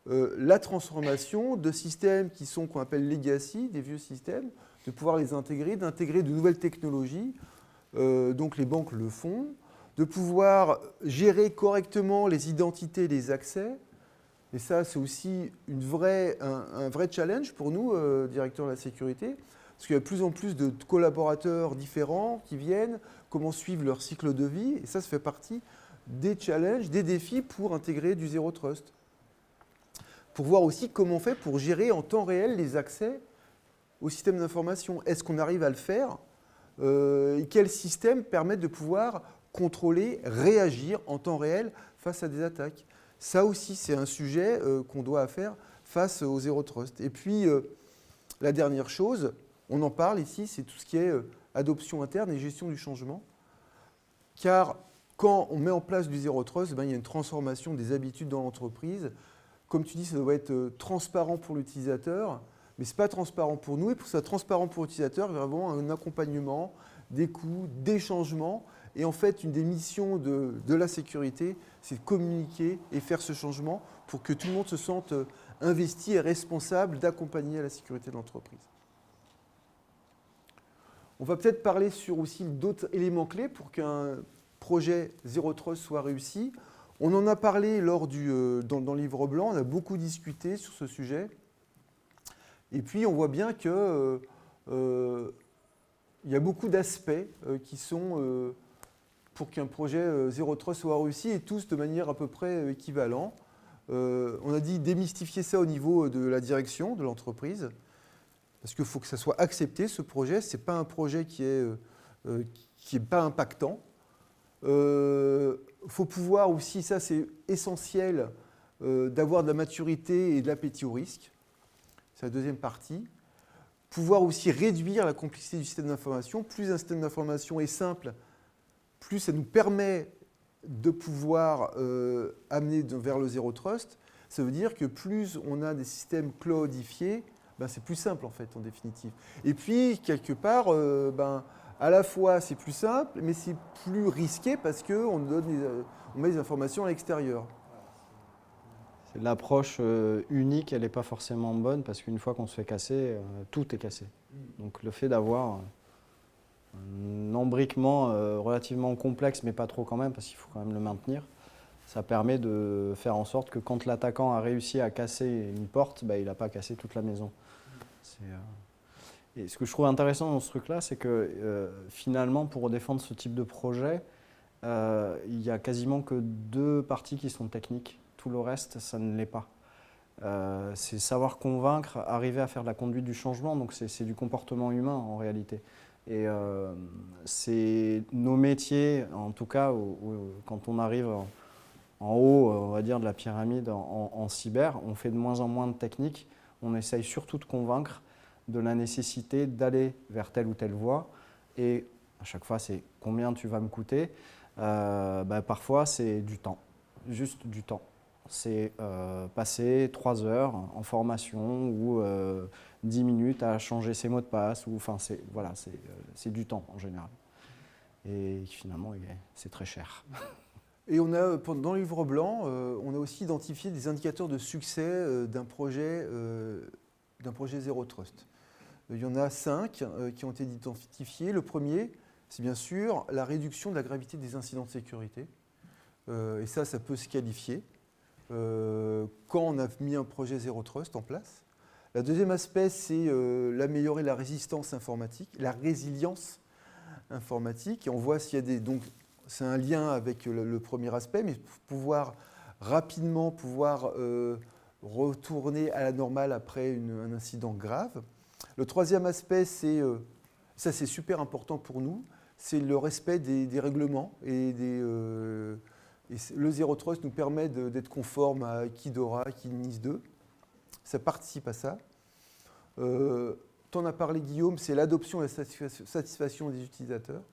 la transformation de systèmes qui sont qu'on appelle legacy, des vieux systèmes, de pouvoir les intégrer, d'intégrer de nouvelles technologies. Donc les banques le font, de pouvoir gérer correctement les identités et les accès. Et ça, c'est aussi un vrai challenge pour nous, directeurs de la sécurité, parce qu'il y a de plus en plus de collaborateurs différents qui viennent, comment suivre leur cycle de vie. Et ça fait partie des challenges, des défis pour intégrer du Zero Trust. Pour voir aussi comment on fait pour gérer en temps réel les accès au système d'information. Est-ce qu'on arrive à le faire? Quels systèmes permettent de pouvoir contrôler, réagir en temps réel face à des attaques? Ça aussi, c'est un sujet qu'on doit faire face au Zero Trust. Et puis, la dernière chose, on en parle ici, c'est tout ce qui est adoption interne et gestion du changement. Car quand on met en place du Zero Trust, il y a une transformation des habitudes dans l'entreprise. Comme tu dis, ça doit être transparent pour l'utilisateur, mais ce n'est pas transparent pour nous. Et pour que ce soit transparent pour l'utilisateur, il y a vraiment un accompagnement, des coûts, des changements. Et en fait, une des missions de la sécurité, c'est de communiquer et faire ce changement pour que tout le monde se sente investi et responsable d'accompagner la sécurité de l'entreprise. On va peut-être parler sur aussi d'autres éléments clés pour qu'un projet Zero Trust soit réussi. On en a parlé dans le livre blanc, on a beaucoup discuté sur ce sujet. Et puis, on voit bien qu'il y a beaucoup d'aspects qui sont pour qu'un projet Zero Trust soit réussi et tous de manière à peu près équivalente. On a dit démystifier ça au niveau de la direction de l'entreprise, parce qu'il faut que ça soit accepté, ce projet. Ce n'est pas un projet qui est pas impactant. Faut pouvoir aussi, ça c'est essentiel, d'avoir de la maturité et de l'appétit au risque. C'est la deuxième partie. Pouvoir aussi réduire la complexité du système d'information. Plus un système d'information est simple, plus ça nous permet de pouvoir amener vers le Zero Trust. Ça veut dire que plus on a des systèmes cloudifiés, c'est plus simple en fait en définitive. Et puis quelque part, à la fois c'est plus simple, mais c'est plus risqué parce qu'on met des informations à l'extérieur. L'approche unique, elle n'est pas forcément bonne parce qu'une fois qu'on se fait casser, tout est cassé. Donc le fait d'avoir un embriquement relativement complexe, mais pas trop quand même, parce qu'il faut quand même le maintenir, ça permet de faire en sorte que quand l'attaquant a réussi à casser une porte, il n'a pas cassé toute la maison. Et ce que je trouve intéressant dans ce truc-là, c'est que finalement, pour défendre ce type de projet, il n'y a quasiment que 2 parties qui sont techniques. Tout le reste, ça ne l'est pas. C'est savoir convaincre, arriver à faire de la conduite du changement, donc c'est du comportement humain en réalité. Et c'est nos métiers, en tout cas, quand on arrive en haut, on va dire, de la pyramide en cyber, on fait de moins en moins de techniques. On essaye surtout de convaincre de la nécessité d'aller vers telle ou telle voie. Et à chaque fois, c'est combien tu vas me coûter. Parfois, c'est du temps, juste du temps. C'est passer 3 heures en formation ou 10 minutes à changer ses mots de passe. C'est du temps en général. Et finalement, c'est très cher. Et on a, dans le livre blanc, on a aussi identifié des indicateurs de succès d'un projet Zero Trust. Il y en a 5 qui ont été identifiés. Le premier, c'est bien sûr la réduction de la gravité des incidents de sécurité. Et ça peut se qualifier quand on a mis un projet Zero Trust en place. Le deuxième aspect, c'est l'améliorer la résilience informatique. Et on voit s'il y a des... Donc, c'est un lien avec le premier aspect, mais pouvoir rapidement retourner à la normale après un incident grave. Le troisième aspect, ça c'est super important pour nous, c'est le respect des règlements. Et le Zero Trust nous permet d'être conforme à KIDORA, NIS 2. Ça participe à ça. T'en as parlé, Guillaume, c'est l'adoption et la satisfaction des utilisateurs.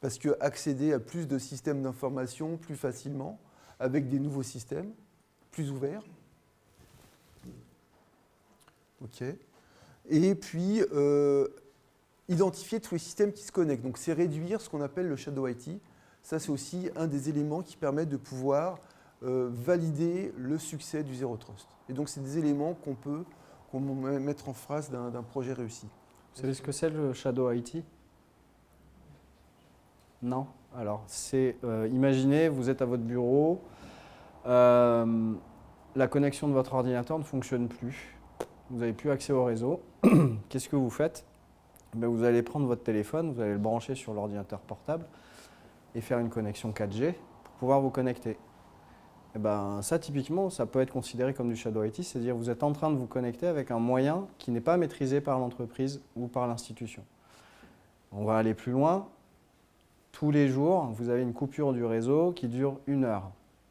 Parce qu'accéder à plus de systèmes d'information plus facilement, avec des nouveaux systèmes, plus ouverts. OK. Et puis, identifier tous les systèmes qui se connectent. Donc, c'est réduire ce qu'on appelle le shadow IT. Ça, c'est aussi un des éléments qui permettent de pouvoir valider le succès du Zero Trust. Et donc, c'est des éléments qu'on peut mettre en phrase d'un projet réussi. Vous savez ce que c'est le shadow IT ? Non. Alors, imaginez, vous êtes à votre bureau, la connexion de votre ordinateur ne fonctionne plus, vous n'avez plus accès au réseau. Qu'est-ce que vous faites ? Vous allez prendre votre téléphone, vous allez le brancher sur l'ordinateur portable et faire une connexion 4G pour pouvoir vous connecter. Ça, typiquement, ça peut être considéré comme du shadow IT, c'est-à-dire que vous êtes en train de vous connecter avec un moyen qui n'est pas maîtrisé par l'entreprise ou par l'institution. On va aller plus loin. Tous les jours, vous avez une coupure du réseau qui dure 1 heure.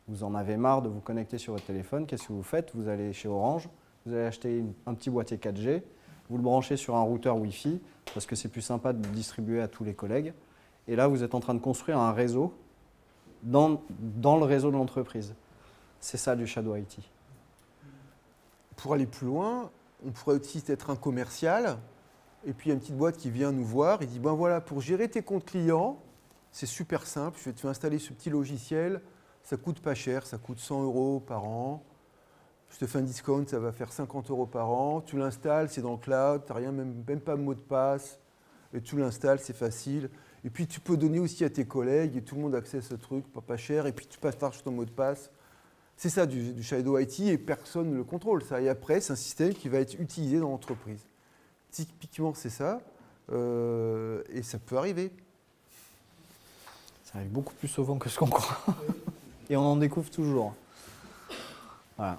Vous en avez marre de vous connecter sur votre téléphone. Qu'est-ce que vous faites ? Vous allez chez Orange, vous allez acheter un petit boîtier 4G, vous le branchez sur un routeur Wi-Fi parce que c'est plus sympa de le distribuer à tous les collègues. Et là, vous êtes en train de construire un réseau dans le réseau de l'entreprise. C'est ça du shadow IT. Pour aller plus loin, on pourrait aussi être un commercial. Et puis, il y a une petite boîte qui vient nous voir. Il dit, voilà, pour gérer tes comptes clients, c'est super simple, tu vas installer ce petit logiciel, ça coûte pas cher, ça coûte 100 € par an. Je te fais un discount, ça va faire 50 € par an. Tu l'installes, c'est dans le cloud, tu n'as rien, même pas de mot de passe. Et tu l'installes, c'est facile. Et puis tu peux donner aussi à tes collègues et tout le monde accède à ce truc, pas cher. Et puis tu partages ton mot de passe. C'est ça du shadow IT et personne ne le contrôle. Ça. Et après, c'est un système qui va être utilisé dans l'entreprise. Typiquement, c'est ça. Et ça peut arriver. Ça arrive beaucoup plus souvent que ce qu'on croit. Et on en découvre toujours. Voilà.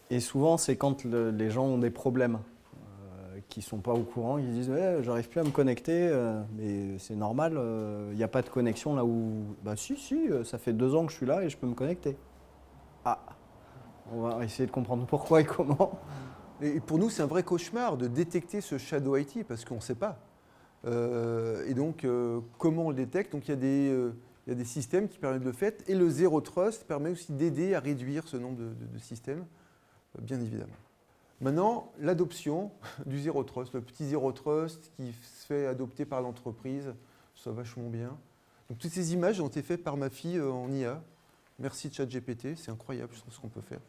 Et souvent, c'est quand les gens ont des problèmes, qui ne sont pas au courant, ils disent j'arrive plus à me connecter, mais c'est normal, il n'y a pas de connexion là où. Si, ça fait 2 ans que je suis là et je peux me connecter. Ah, on va essayer de comprendre pourquoi et comment. Et pour nous, c'est un vrai cauchemar de détecter ce shadow IT parce qu'on ne sait pas. Et donc, comment on le détecte ? Donc, il y a des systèmes qui permettent de le faire. Et le Zero Trust permet aussi d'aider à réduire ce nombre de systèmes, bien évidemment. Maintenant, l'adoption du Zero Trust, le petit Zero Trust qui se fait adopter par l'entreprise, ça va vachement bien. Donc, toutes ces images ont été faites par ma fille en IA. Merci ChatGPT, c'est incroyable, je trouve ce qu'on peut faire.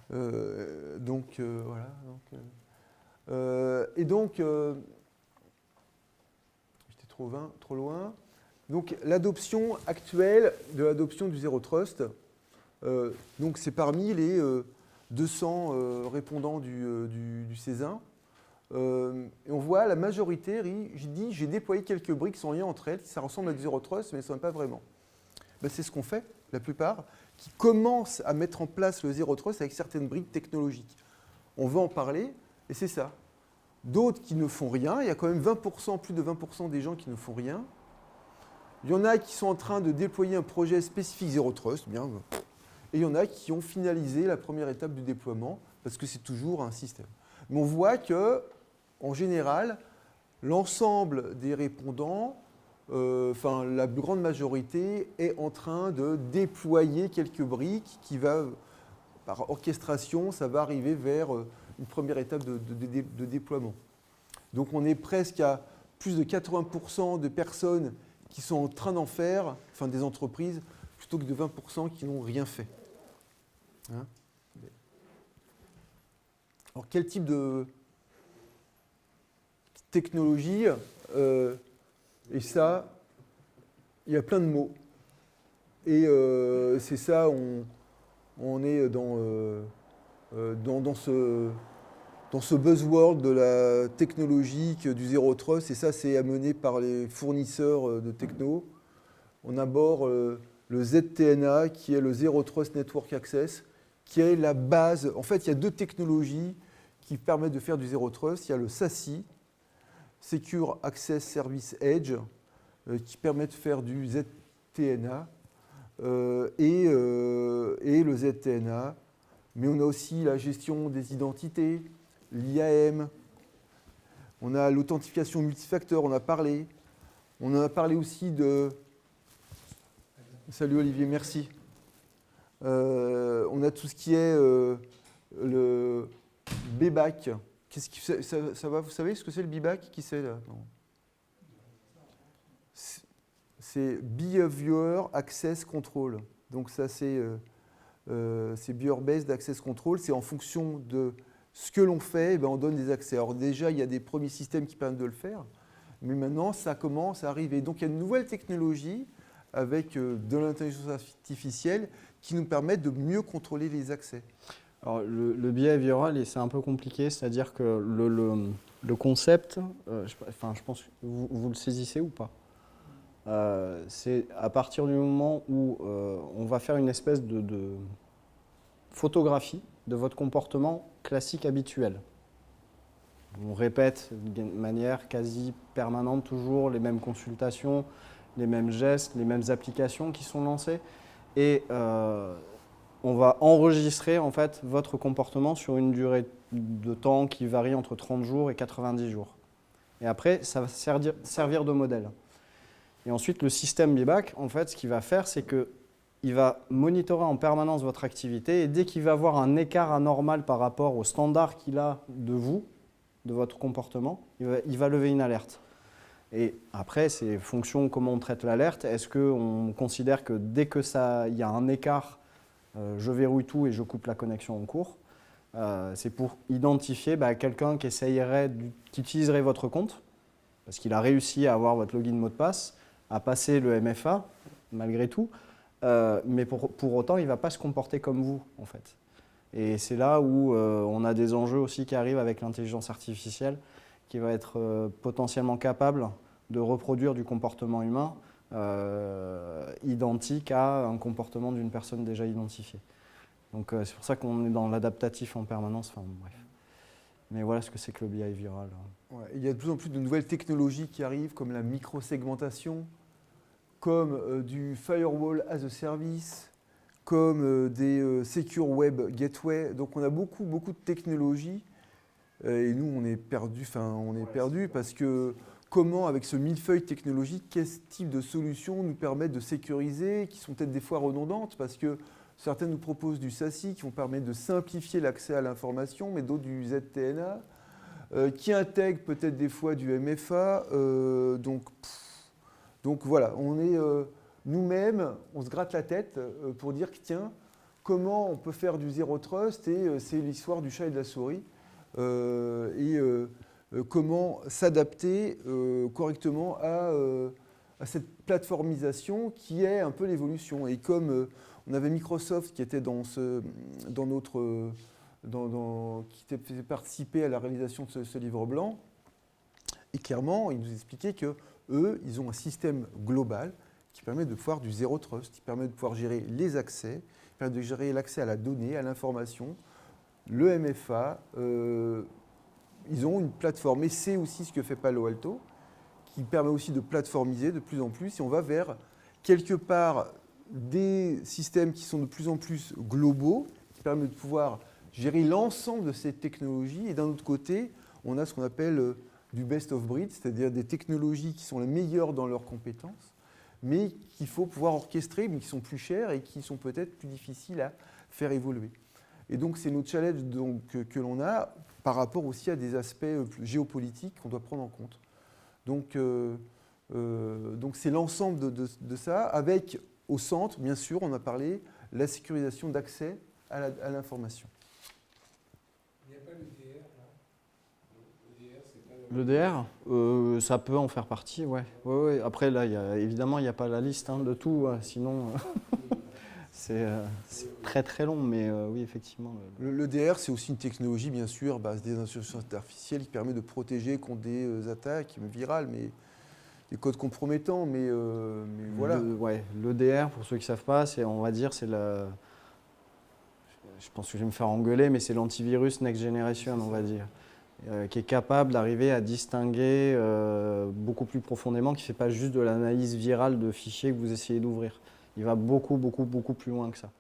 Voilà. J'étais trop loin. Donc l'adoption actuelle de l'adoption du Zero Trust, donc c'est parmi les 200 répondants du Césin. Et on voit la majorité, j'ai déployé quelques briques sans lien entre elles, ça ressemble à du Zero Trust, mais ça ne sont pas vraiment. C'est ce qu'on fait, la plupart, qui commencent à mettre en place le Zero Trust avec certaines briques technologiques. On va en parler, et c'est ça. d'autres qui ne font rien. Il y a quand même 20%, plus de 20% des gens qui ne font rien. Il y en a qui sont en train de déployer un projet spécifique Zero Trust, bien. Et il y en a qui ont finalisé la première étape du déploiement, parce que c'est toujours un système. Mais on voit que, en général, l'ensemble des répondants, enfin la grande majorité, est en train de déployer quelques briques qui va, par orchestration, ça va arriver vers une première étape de déploiement. Donc on est presque à plus de 80% de personnes qui sont en train d'en faire, enfin des entreprises, plutôt que de 20% qui n'ont rien fait. Hein? Alors quel type de technologie et ça, il y a plein de mots. Et c'est ça, on est dans ce buzzword de la technologie du Zero Trust, et ça, c'est amené par les fournisseurs de techno. On aborde le ZTNA, qui est le Zero Trust Network Access, qui est la base. En fait, il y a deux technologies qui permettent de faire du Zero Trust. Il y a le SASE, Secure Access Service Edge, qui permet de faire du ZTNA, et le ZTNA. Mais on a aussi la gestion des identités, l'IAM, on a l'authentification multifacteur, on a parlé. On en a parlé aussi de... Salut Olivier, merci. On a tout ce qui est le BBAC. Qu'est-ce qui, ça va, vous savez ce que c'est le BBAC? Qui c'est là? C'est Behavior Access Control. Donc ça c'est Behavior Based Access Control. C'est en fonction de ce que l'on fait, eh bien, on donne des accès. Alors déjà, il y a des premiers systèmes qui permettent de le faire, mais maintenant, ça commence à arriver. Donc il y a une nouvelle technologie avec de l'intelligence artificielle qui nous permettent de mieux contrôler les accès. Alors, le behavioral, c'est un peu compliqué, c'est-à-dire que le concept, je pense que vous le saisissez ou pas? C'est à partir du moment où on va faire une espèce de photographie de votre comportement classique habituel. On répète de manière quasi permanente toujours les mêmes consultations, les mêmes gestes, les mêmes applications qui sont lancées, et on va enregistrer en fait votre comportement sur une durée de temps qui varie entre 30 jours et 90 jours. Et après, ça va servir de modèle. Et ensuite, le système BBAC, en fait, ce qu'il va faire, c'est qu'il va monitorer en permanence votre activité, et dès qu'il va avoir un écart anormal par rapport au standard qu'il a de vous, de votre comportement, il va lever une alerte. Et après, c'est fonction comment on traite l'alerte. Est-ce qu'on considère que dès que il y a un écart, je verrouille tout et je coupe la connexion en cours? C'est pour identifier quelqu'un qui utiliserait votre compte, parce qu'il a réussi à avoir votre login mot de passe, à passer le MFA, malgré tout, mais pour autant, il ne va pas se comporter comme vous, en fait. Et c'est là où on a des enjeux aussi qui arrivent avec l'intelligence artificielle, qui va être potentiellement capable de reproduire du comportement humain identique à un comportement d'une personne déjà identifiée. Donc c'est pour ça qu'on est dans l'adaptatif en permanence, enfin bref. Mais voilà ce que c'est que le behavioral. Ouais, il y a de plus en plus de nouvelles technologies qui arrivent, comme la microsegmentation, comme du firewall as a service, comme des secure web gateway. Donc on a beaucoup de technologies, et nous on est perdus, parce que comment, avec ce millefeuille technologique, quel type de solutions nous permettent de sécuriser, qui sont peut-être des fois redondantes, parce que certaines nous proposent du SASE qui vont permettre de simplifier l'accès à l'information, mais d'autres du ZTNA, qui intègrent peut-être des fois du MFA. Donc voilà, on est nous-mêmes, on se gratte la tête pour dire que tiens, comment on peut faire du Zero Trust, et c'est l'histoire du chat et de la souris, comment s'adapter correctement à cette plateformisation qui est un peu l'évolution. Et comme on avait Microsoft qui était qui faisait participer à la réalisation de ce livre blanc, et clairement, ils nous expliquaient que eux, ils ont un système global qui permet de pouvoir du Zero Trust, qui permet de pouvoir gérer les accès, qui permet de gérer l'accès à la donnée, à l'information, le MFA, ils ont une plateforme. Et c'est aussi ce que fait Palo Alto, qui permet aussi de plateformiser de plus en plus. Et on va vers, quelque part, des systèmes qui sont de plus en plus globaux, qui permettent de pouvoir gérer l'ensemble de ces technologies. Et d'un autre côté, on a ce qu'on appelle du best of breed, c'est-à-dire des technologies qui sont les meilleures dans leurs compétences, mais qu'il faut pouvoir orchestrer, mais qui sont plus chères et qui sont peut-être plus difficiles à faire évoluer. Et donc, c'est notre challenge donc, que l'on a par rapport aussi à des aspects géopolitiques qu'on doit prendre en compte. Donc c'est l'ensemble de ça, avec au centre, bien sûr, on a parlé, la sécurisation d'accès à l'information. Il n'y a pas l'EDR là? L'EDR, ça peut en faire partie, ouais. Ouais. Après, là, évidemment, il n'y a pas la liste de tout, sinon c'est très très long, mais oui, effectivement. L'EDR, c'est aussi une technologie, bien sûr, basée des intelligences artificielles qui permet de protéger contre des attaques virales, mais des codes compromettants, mais voilà. L'EDR, pour ceux qui ne savent pas, on va dire, c'est la... Je pense que je vais me faire engueuler, mais c'est l'antivirus Next Generation, on va dire, qui est capable d'arriver à distinguer beaucoup plus profondément, qui ne fait pas juste de l'analyse virale de fichiers que vous essayez d'ouvrir. Il va beaucoup plus loin que ça.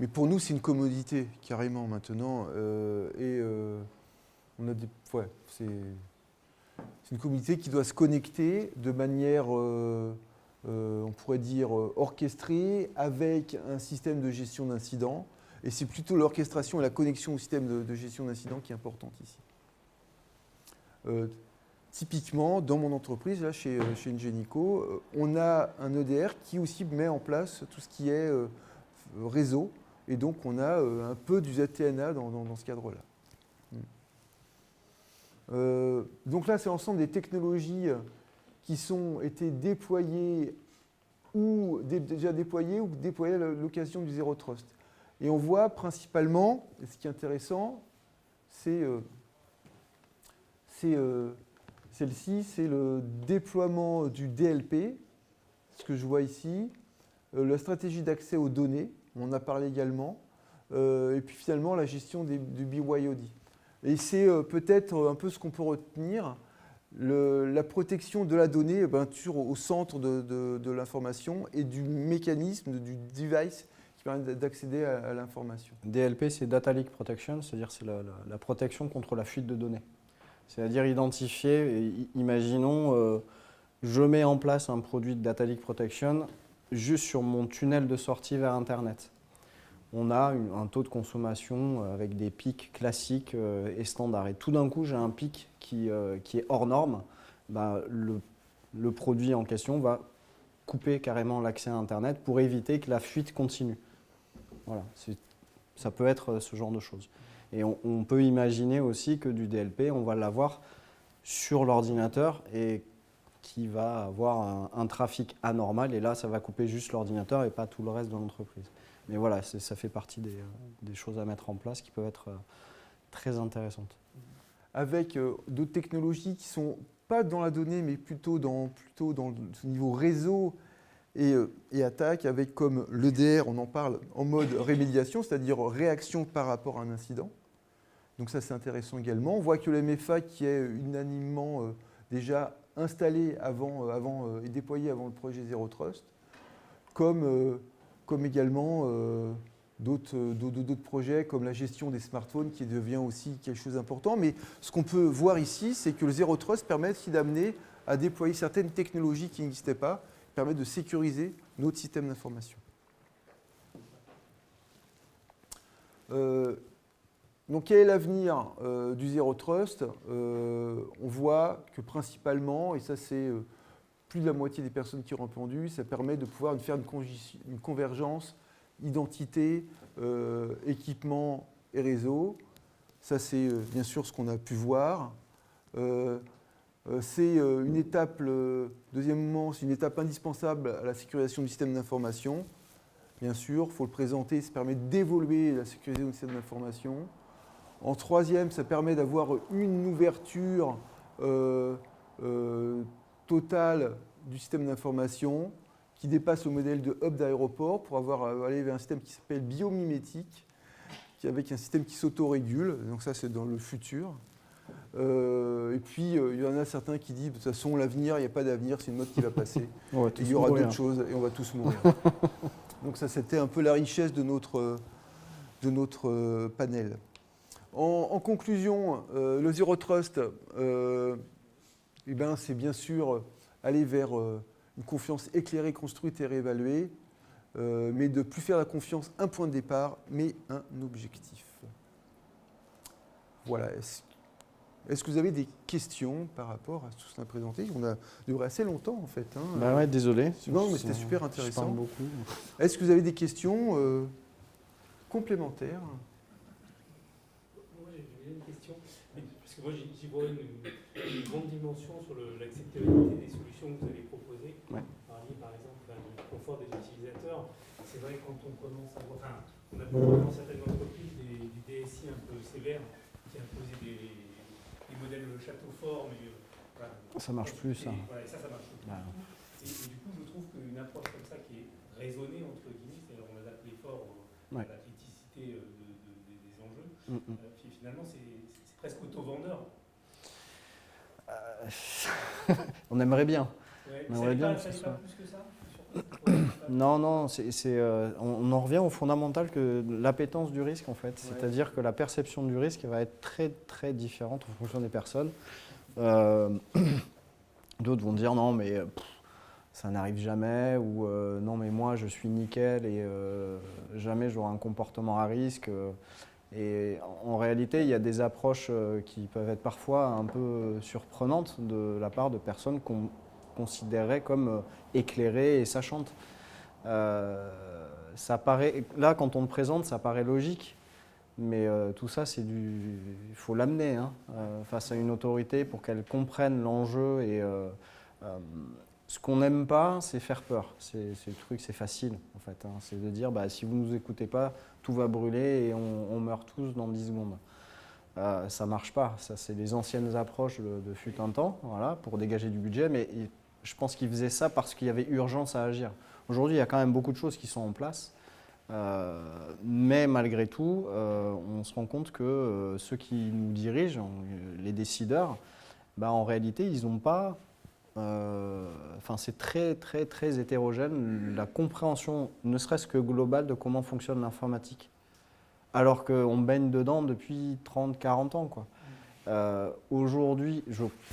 Mais pour nous, c'est une commodité, carrément, maintenant. On a c'est une commodité qui doit se connecter de manière, on pourrait dire, orchestrée, avec un système de gestion d'incidents. Et c'est plutôt l'orchestration et la connexion au système de gestion d'incidents qui est importante ici. Typiquement, dans mon entreprise, là, chez Ingenico, on a un EDR qui aussi met en place tout ce qui est réseau. Et donc, on a un peu du ZTNA dans ce cadre-là. Donc là, c'est l'ensemble des technologies qui sont été déployées ou déjà déployées ou déployées à l'occasion du Zero Trust. Et on voit principalement, et ce qui est intéressant, c'est celle-ci, c'est le déploiement du DLP, ce que je vois ici, la stratégie d'accès aux données, on en a parlé également, et puis finalement la gestion du BYOD. Et c'est peut-être un peu ce qu'on peut retenir, la protection de la donnée toujours au centre de l'information et du mécanisme, du device qui permet d'accéder à l'information. DLP, c'est Data Leak Protection, c'est-à-dire c'est la protection contre la fuite de données. C'est-à-dire identifier, imaginons, je mets en place un produit de Data Leak Protection juste sur mon tunnel de sortie vers Internet. On a un taux de consommation avec des pics classiques et standards. Et tout d'un coup, j'ai un pic qui est hors norme. Le produit en question va couper carrément l'accès à Internet pour éviter que la fuite continue. Voilà, ça peut être ce genre de choses. Et on peut imaginer aussi que du DLP, on va l'avoir sur l'ordinateur et qui va avoir un trafic anormal. Et là, ça va couper juste l'ordinateur et pas tout le reste de l'entreprise. Mais voilà, ça fait partie des choses à mettre en place qui peuvent être très intéressantes. Avec d'autres technologies qui ne sont pas dans la donnée, mais plutôt dans ce niveau réseau et attaque, avec comme l'EDR, on en parle en mode rémédiation, c'est-à-dire réaction par rapport à un incident. Donc ça, c'est intéressant également. On voit que le MFA, qui est unanimement déjà installé et déployé avant le projet Zero Trust, comme également d'autres projets comme la gestion des smartphones qui devient aussi quelque chose d'important. Mais ce qu'on peut voir ici, c'est que le Zero Trust permet aussi d'amener à déployer certaines technologies qui n'existaient pas, permet de sécuriser notre système d'information. Donc quel est l'avenir du Zero Trust? On voit que principalement, et ça c'est plus de la moitié des personnes qui ont répondu, ça permet de pouvoir faire une convergence identité, équipement et réseau. Ça c'est bien sûr ce qu'on a pu voir. C'est une étape, deuxièmement, c'est une étape indispensable à la sécurisation du système d'information. Bien sûr, il faut le présenter, ça permet d'évoluer la sécurité du système d'information. En troisième, ça permet d'avoir une ouverture totale du système d'information qui dépasse le modèle de hub d'aéroport pour aller vers un système qui s'appelle biomimétique, avec un système qui s'autorégule. Donc ça, c'est dans le futur. Et puis, il y en a certains qui disent, de toute façon, l'avenir, il n'y a pas d'avenir, c'est une mode qui va passer. On va Et tous il y aura mourir. d'autres choses et on va tous mourir. Donc ça, c'était un peu la richesse de notre panel. En conclusion, le Zero Trust, eh ben, c'est bien sûr aller vers une confiance éclairée, construite et réévaluée, mais de ne plus faire la confiance un point de départ, mais un objectif. Voilà. Est-ce que vous avez des questions par rapport à tout ce qu'on a présenté? On a duré assez longtemps en fait. Hein. Bah ouais, désolé. Non, mais c'était super Je intéressant. parle beaucoup. Est-ce que vous avez des questions complémentaires? Moi, j'ai une question, parce que moi, j'y vois une grande dimension sur l'acceptabilité des solutions que vous avez proposées. Ouais. Vous parliez, par exemple, du confort des utilisateurs. C'est vrai que quand on commence à voir, enfin, on a pu voir dans certaines entreprises des DSI un peu sévères qui imposaient des modèles château fort, mais voilà. Ça marche plus, ça. Voilà, et ça marche plus. Bah, Et du coup, je trouve qu'une approche comme ça qui est raisonnée, entre guillemets, c'est-à-dire on adapte l'effort Ouais. à la criticité des enjeux, puis finalement, c'est presque auto-vendeur. on aimerait bien. Ouais, On ça aimerait n'est bien pas, que ce ça n'est soit. pas plus que ça Non, non, on en revient au fondamental que l'appétence du risque en fait. C'est-à-dire que la perception du risque va être très très différente en fonction des personnes. D'autres vont dire non mais ça n'arrive jamais ou non mais moi je suis nickel et jamais j'aurai un comportement à risque. Et en réalité il y a des approches qui peuvent être parfois un peu surprenantes de la part de personnes qu'on considérerait comme éclairées et sachantes. Ça paraît, là, quand on le présente, ça paraît logique, mais tout ça, il faut l'amener face à une autorité pour qu'elle comprenne l'enjeu. Et ce qu'on n'aime pas, c'est faire peur. C'est le truc, c'est facile en fait. C'est de dire, si vous ne nous écoutez pas, tout va brûler et on meurt tous dans 10 secondes. Ça ne marche pas. Ça, c'est les anciennes approches de fut un temps, voilà, pour dégager du budget, mais je pense qu'ils faisaient ça parce qu'il y avait urgence à agir. Aujourd'hui, il y a quand même beaucoup de choses qui sont en place, mais malgré tout, on se rend compte que ceux qui nous dirigent, les décideurs, en réalité, ils n'ont pas... c'est très, très, très hétérogène, la compréhension, ne serait-ce que globale, de comment fonctionne l'informatique, alors qu'on baigne dedans depuis 30-40 ans, quoi. Aujourd'hui,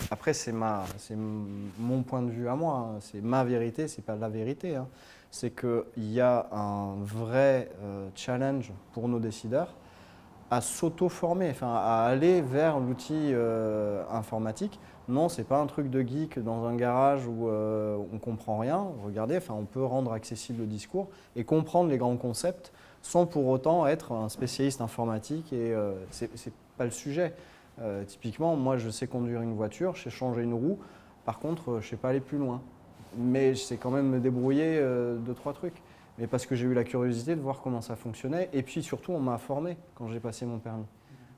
après c'est mon point de vue à moi, c'est ma vérité, c'est pas la vérité. C'est qu'il y a un vrai challenge pour nos décideurs à s'auto-former, à aller vers l'outil informatique. Non, c'est pas un truc de geek dans un garage où on comprend rien. Regardez, on peut rendre accessible le discours et comprendre les grands concepts sans pour autant être un spécialiste informatique. Et c'est pas le sujet. Typiquement, moi, je sais conduire une voiture, je sais changer une roue. Par contre, je ne sais pas aller plus loin. Mais je sais quand même me débrouiller 2-3 trucs. Mais parce que j'ai eu la curiosité de voir comment ça fonctionnait. Et puis surtout, on m'a formé quand j'ai passé mon permis.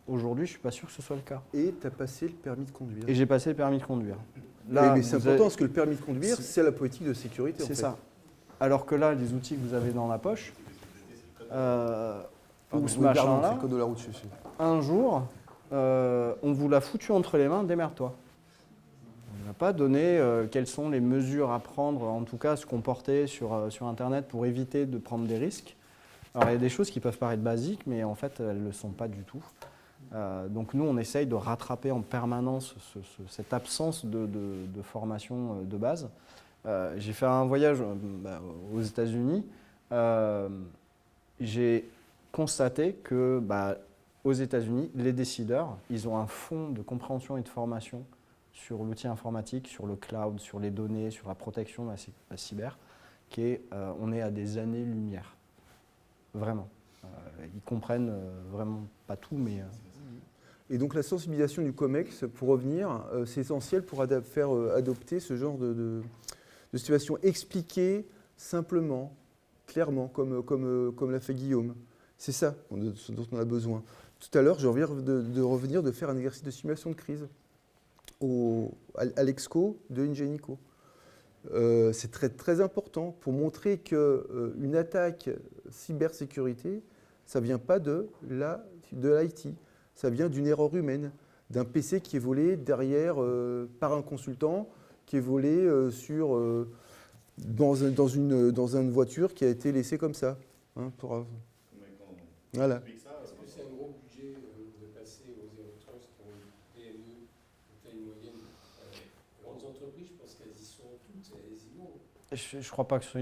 Aujourd'hui, je ne suis pas sûr que ce soit le cas. Et tu as passé le permis de conduire. Et j'ai passé le permis de conduire. Là, mais c'est important parce que le permis de conduire, c'est la politique de sécurité. C'est ça. Alors que là, les outils que vous avez dans la poche, ou ce machin-là, c'est le code de la route, un jour, on vous l'a foutu entre les mains, démerde-toi. On n'a pas donné quelles sont les mesures à prendre, en tout cas se comporter sur Internet pour éviter de prendre des risques. Alors il y a des choses qui peuvent paraître basiques, mais en fait elles ne le sont pas du tout. Donc nous on essaye de rattraper en permanence cette absence de formation de base. J'ai fait un voyage aux États-Unis. J'ai constaté que aux États-Unis, les décideurs, ils ont un fonds de compréhension et de formation sur l'outil informatique, sur le cloud, sur les données, sur la protection de la cyber, on est à des années-lumière. Vraiment. Ils comprennent vraiment pas tout, mais... Et donc la sensibilisation du COMEX, pour revenir, c'est essentiel pour faire adopter ce genre de situation. Expliquer simplement, clairement, comme l'a fait Guillaume. C'est ça ce dont on a besoin. Tout à l'heure, j'ai envie de faire un exercice de simulation de crise à l'Exco de Ingenico. C'est très, très important pour montrer qu'une attaque cybersécurité, ça ne vient pas de l'IT, ça vient d'une erreur humaine. d'un PC qui est volé derrière par un consultant, qui est volé dans une voiture qui a été laissée comme ça. Hein, voilà. Est-ce que c'est un gros budget de passer aux Zero Trust pour une PME de taille moyenne? Grandes entreprises, je pense qu'elles y sont toutes, elles y vont. Je crois pas que ce soit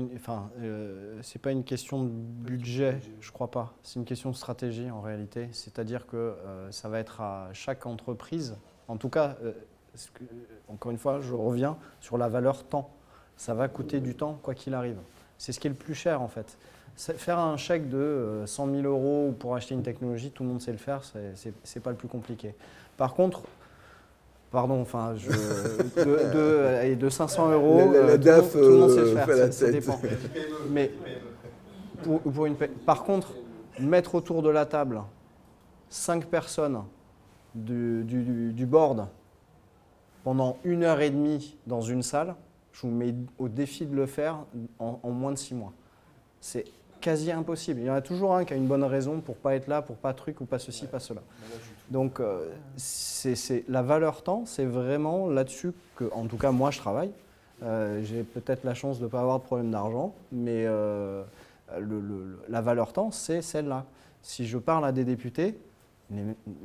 c'est pas une question de budget, je crois pas. C'est une question de stratégie en réalité. C'est-à-dire que ça va être à chaque entreprise. En tout cas, encore une fois, je reviens sur la valeur temps. Ça va coûter du temps quoi qu'il arrive. C'est ce qui est le plus cher en fait. Faire un chèque de 100 000 € pour acheter une technologie, tout le monde sait le faire, c'est pas le plus compliqué. Par contre, pardon, enfin, de 500 €, tout le monde sait le faire, ça dépend. Mais par contre, mettre autour de la table 5 personnes du board pendant 1h30 dans une salle, je vous mets au défi de le faire en moins de 6 mois. C'est quasi impossible. Il y en a toujours un qui a une bonne raison pour ne pas être là, pour pas truc ou pas ceci, pas cela. Donc, la valeur temps, c'est vraiment là-dessus que, en tout cas, moi, je travaille. J'ai peut-être la chance de ne pas avoir de problème d'argent, mais la valeur temps, c'est celle-là. Si je parle à des députés,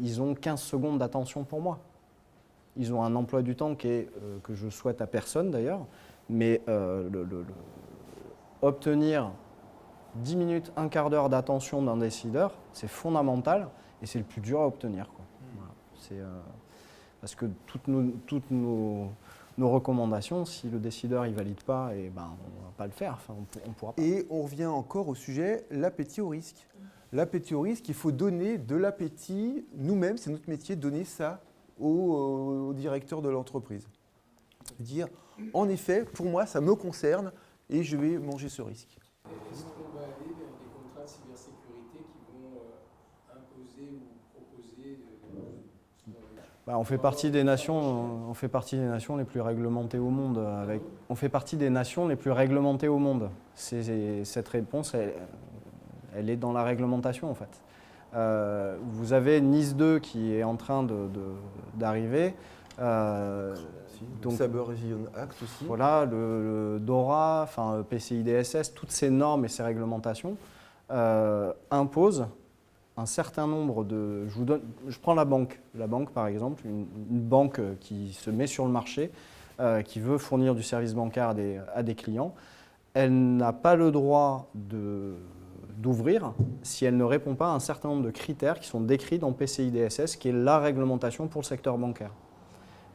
ils ont 15 secondes d'attention pour moi. Ils ont un emploi du temps que je souhaite à personne d'ailleurs, mais obtenir 10 minutes, un quart d'heure d'attention d'un décideur, c'est fondamental et c'est le plus dur à obtenir, quoi. Voilà. Parce que toutes nos recommandations, si le décideur ne valide pas, on ne va pas le faire, enfin, on ne pourra pas. Et on revient encore au sujet, l'appétit au risque. L'appétit au risque, il faut donner de l'appétit, nous-mêmes, c'est notre métier, donner ça au directeur de l'entreprise. Dire, en effet, pour moi, ça me concerne et je vais manger ce risque. Est-ce qu'on va aller vers des contrats de cybersécurité qui vont imposer ou proposer on fait partie des nations les plus réglementées au monde. On fait partie des nations les plus réglementées au monde. Cette réponse, elle est dans la réglementation en fait. Vous avez Nice 2 qui est en train d'arriver. Donc, Cyber Resilience Act aussi. Voilà, le DORA, enfin PCI DSS, toutes ces normes et ces réglementations imposent un certain nombre de... Je prends la banque par exemple, une banque qui se met sur le marché, qui veut fournir du service bancaire à des clients. Elle n'a pas le droit d'ouvrir si elle ne répond pas à un certain nombre de critères qui sont décrits dans PCI DSS, qui est la réglementation pour le secteur bancaire.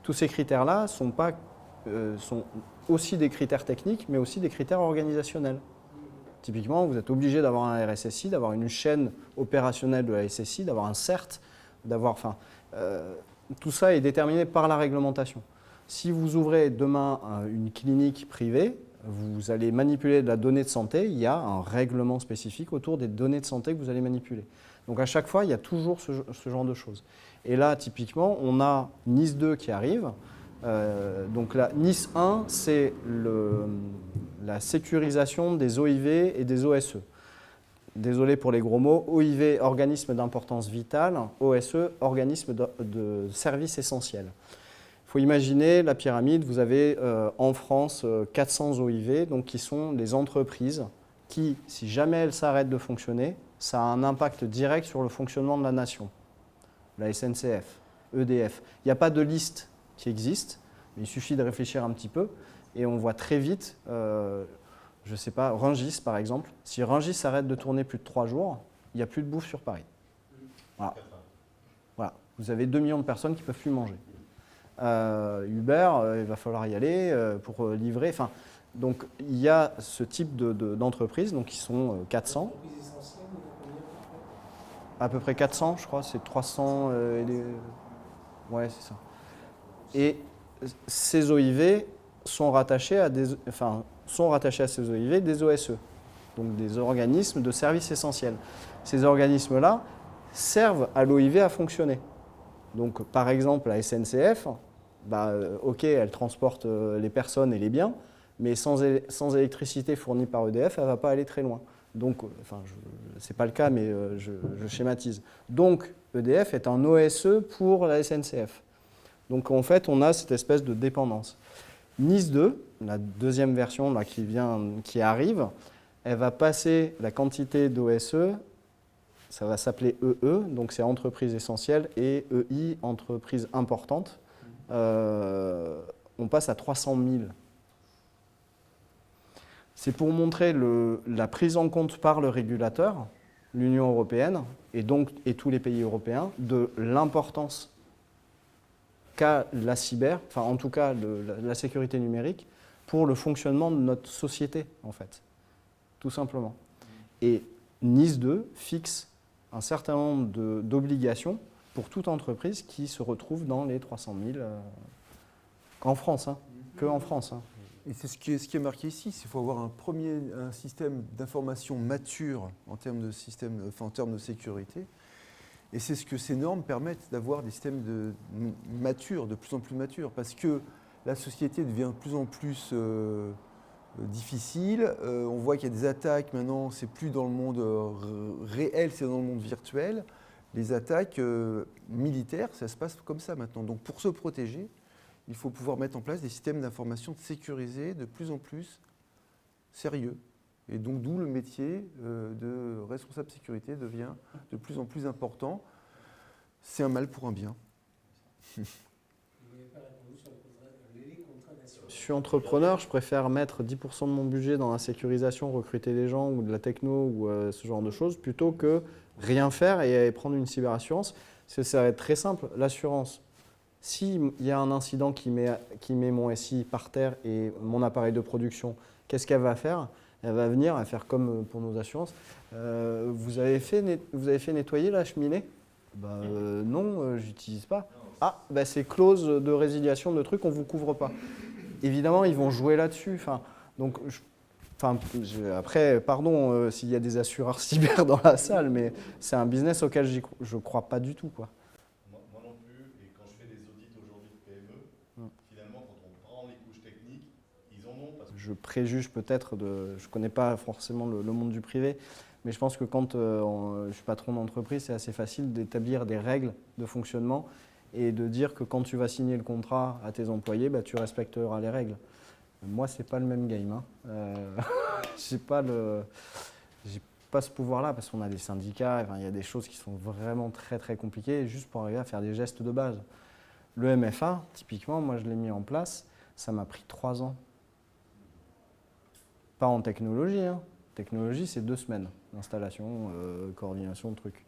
Tous ces critères-là sont aussi des critères techniques, mais aussi des critères organisationnels. Typiquement, vous êtes obligé d'avoir un RSSI, d'avoir une chaîne opérationnelle de la SSI, d'avoir un CERT, tout ça est déterminé par la réglementation. Si vous ouvrez demain une clinique privée, vous allez manipuler de la donnée de santé, il y a un règlement spécifique autour des données de santé que vous allez manipuler. Donc à chaque fois, il y a toujours ce genre de choses. Et là, typiquement, on a Nice 2 qui arrive. Donc là, Nice 1, c'est la sécurisation des OIV et des OSE. Désolé pour les gros mots, OIV, organisme d'importance vitale, OSE, organisme de service essentiel. Il faut imaginer la pyramide, vous avez en France 400 OIV, donc qui sont des entreprises qui, si jamais elles s'arrêtent de fonctionner, ça a un impact direct sur le fonctionnement de la nation. La SNCF, EDF. Il n'y a pas de liste qui existe, mais il suffit de réfléchir un petit peu et on voit très vite, je ne sais pas, Rungis par exemple. Si Rungis s'arrête de tourner plus de 3 jours, il n'y a plus de bouffe sur Paris. Voilà. Vous avez 2 millions de personnes qui ne peuvent plus manger. Uber, il va falloir y aller pour livrer. Enfin, donc il y a ce type d'entreprises, donc qui sont 400. À peu près 400, je crois, c'est 300. Ouais, c'est ça. Et ces OIV sont rattachés à ces OIV des OSE, donc des organismes de services essentiels. Ces organismes-là servent à l'OIV à fonctionner. Donc, par exemple, la SNCF, ok, elle transporte les personnes et les biens, mais sans électricité fournie par EDF, elle ne va pas aller très loin. Donc, enfin, ce n'est pas le cas, mais je schématise. Donc, EDF est un OSE pour la SNCF. Donc, en fait, on a cette espèce de dépendance. Nice 2, la deuxième version là, qui arrive, elle va passer la quantité d'OSE, ça va s'appeler EE, donc c'est entreprise essentielle, et EI, entreprise importante. On passe à 300 000. C'est pour montrer la prise en compte par le régulateur, l'Union européenne, et tous les pays européens, de l'importance qu'a la cyber, enfin en tout cas la sécurité numérique, pour le fonctionnement de notre société, en fait, tout simplement. Et Nice 2 fixe un certain nombre d'obligations pour toute entreprise qui se retrouve dans les 300 000, qu'en France, que en France. Et c'est ce qui est marqué ici, c'est qu'il faut avoir un système d'information mature en termes de sécurité. Et c'est ce que ces normes permettent d'avoir des systèmes de plus en plus matures, parce que la société devient de plus en plus difficile. On voit qu'il y a des attaques maintenant, c'est plus dans le monde réel, c'est dans le monde virtuel. Les attaques militaires, ça se passe comme ça maintenant. Donc pour se protéger, il faut pouvoir mettre en place des systèmes d'information sécurisés de plus en plus sérieux. Et donc d'où le métier de responsable sécurité devient de plus en plus important. C'est un mal pour un bien. Je suis entrepreneur, je préfère mettre 10% de mon budget dans la sécurisation, recruter des gens ou de la techno ou ce genre de choses, plutôt que rien faire et prendre une cyberassurance. Ça va être très simple, l'assurance. S'il y a un incident qui met mon SI par terre et mon appareil de production, qu'est-ce qu'elle va faire ? Elle va venir, elle va faire comme pour nos assurances. Vous avez fait nettoyer la cheminée ? Non, j'utilise pas. Ah, c'est clause de résiliation de trucs, on ne vous couvre pas. Évidemment, ils vont jouer là-dessus. Après, pardon s'il y a des assureurs cyber dans la salle, mais c'est un business auquel je ne crois pas du tout, quoi. Moi non plus, et quand je fais des audits aujourd'hui de PME, finalement, quand on prend les couches techniques, ils en ont. Je préjuge peut-être, je ne connais pas forcément le monde du privé, mais je pense que quand je suis patron d'entreprise, c'est assez facile d'établir des règles de fonctionnement et de dire que quand tu vas signer le contrat à tes employés, tu respecteras les règles. Moi, ce n'est pas le même game. Je n'ai pas ce pouvoir-là parce qu'on a des syndicats, il y a des choses qui sont vraiment très très compliquées juste pour arriver à faire des gestes de base. Le MFA, typiquement, moi je l'ai mis en place, ça m'a pris 3 ans. Pas en technologie. Technologie, c'est 2 semaines d'installation, coordination, truc.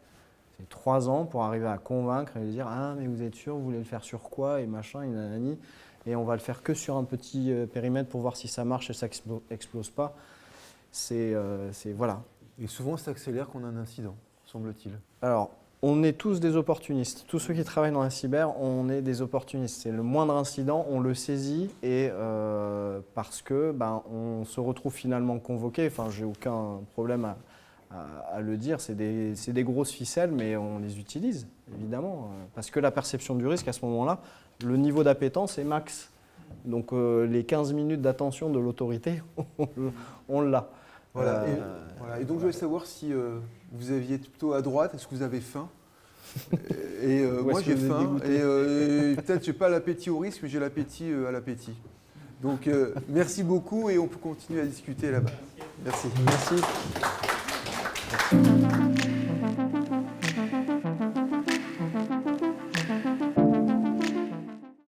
C'est 3 ans pour arriver à convaincre et dire « Ah, mais vous êtes sûr, vous voulez le faire sur quoi ?» et machin, et nanani. Et on va le faire que sur un petit périmètre pour voir si ça marche et ça explose pas. Voilà. Et souvent, ça accélère quand on a un incident, semble-t-il. Alors, on est tous des opportunistes. Tous ceux qui travaillent dans la cyber, on est des opportunistes. C'est le moindre incident, on le saisit et parce que on se retrouve finalement convoqué. Enfin, j'ai aucun problème à le dire. C'est des grosses ficelles, mais on les utilise, évidemment. Parce que la perception du risque, à ce moment-là, le niveau d'appétence est max. Donc, les 15 minutes d'attention de l'autorité, on l'a. Voilà. Et donc, je voulais savoir si vous aviez plutôt à droite, est-ce que vous avez faim ? Et moi, j'ai faim. Et peut-être je n'ai pas l'appétit au risque, mais j'ai l'appétit à l'appétit. Donc, merci beaucoup et on peut continuer à discuter là-bas. Merci. Merci.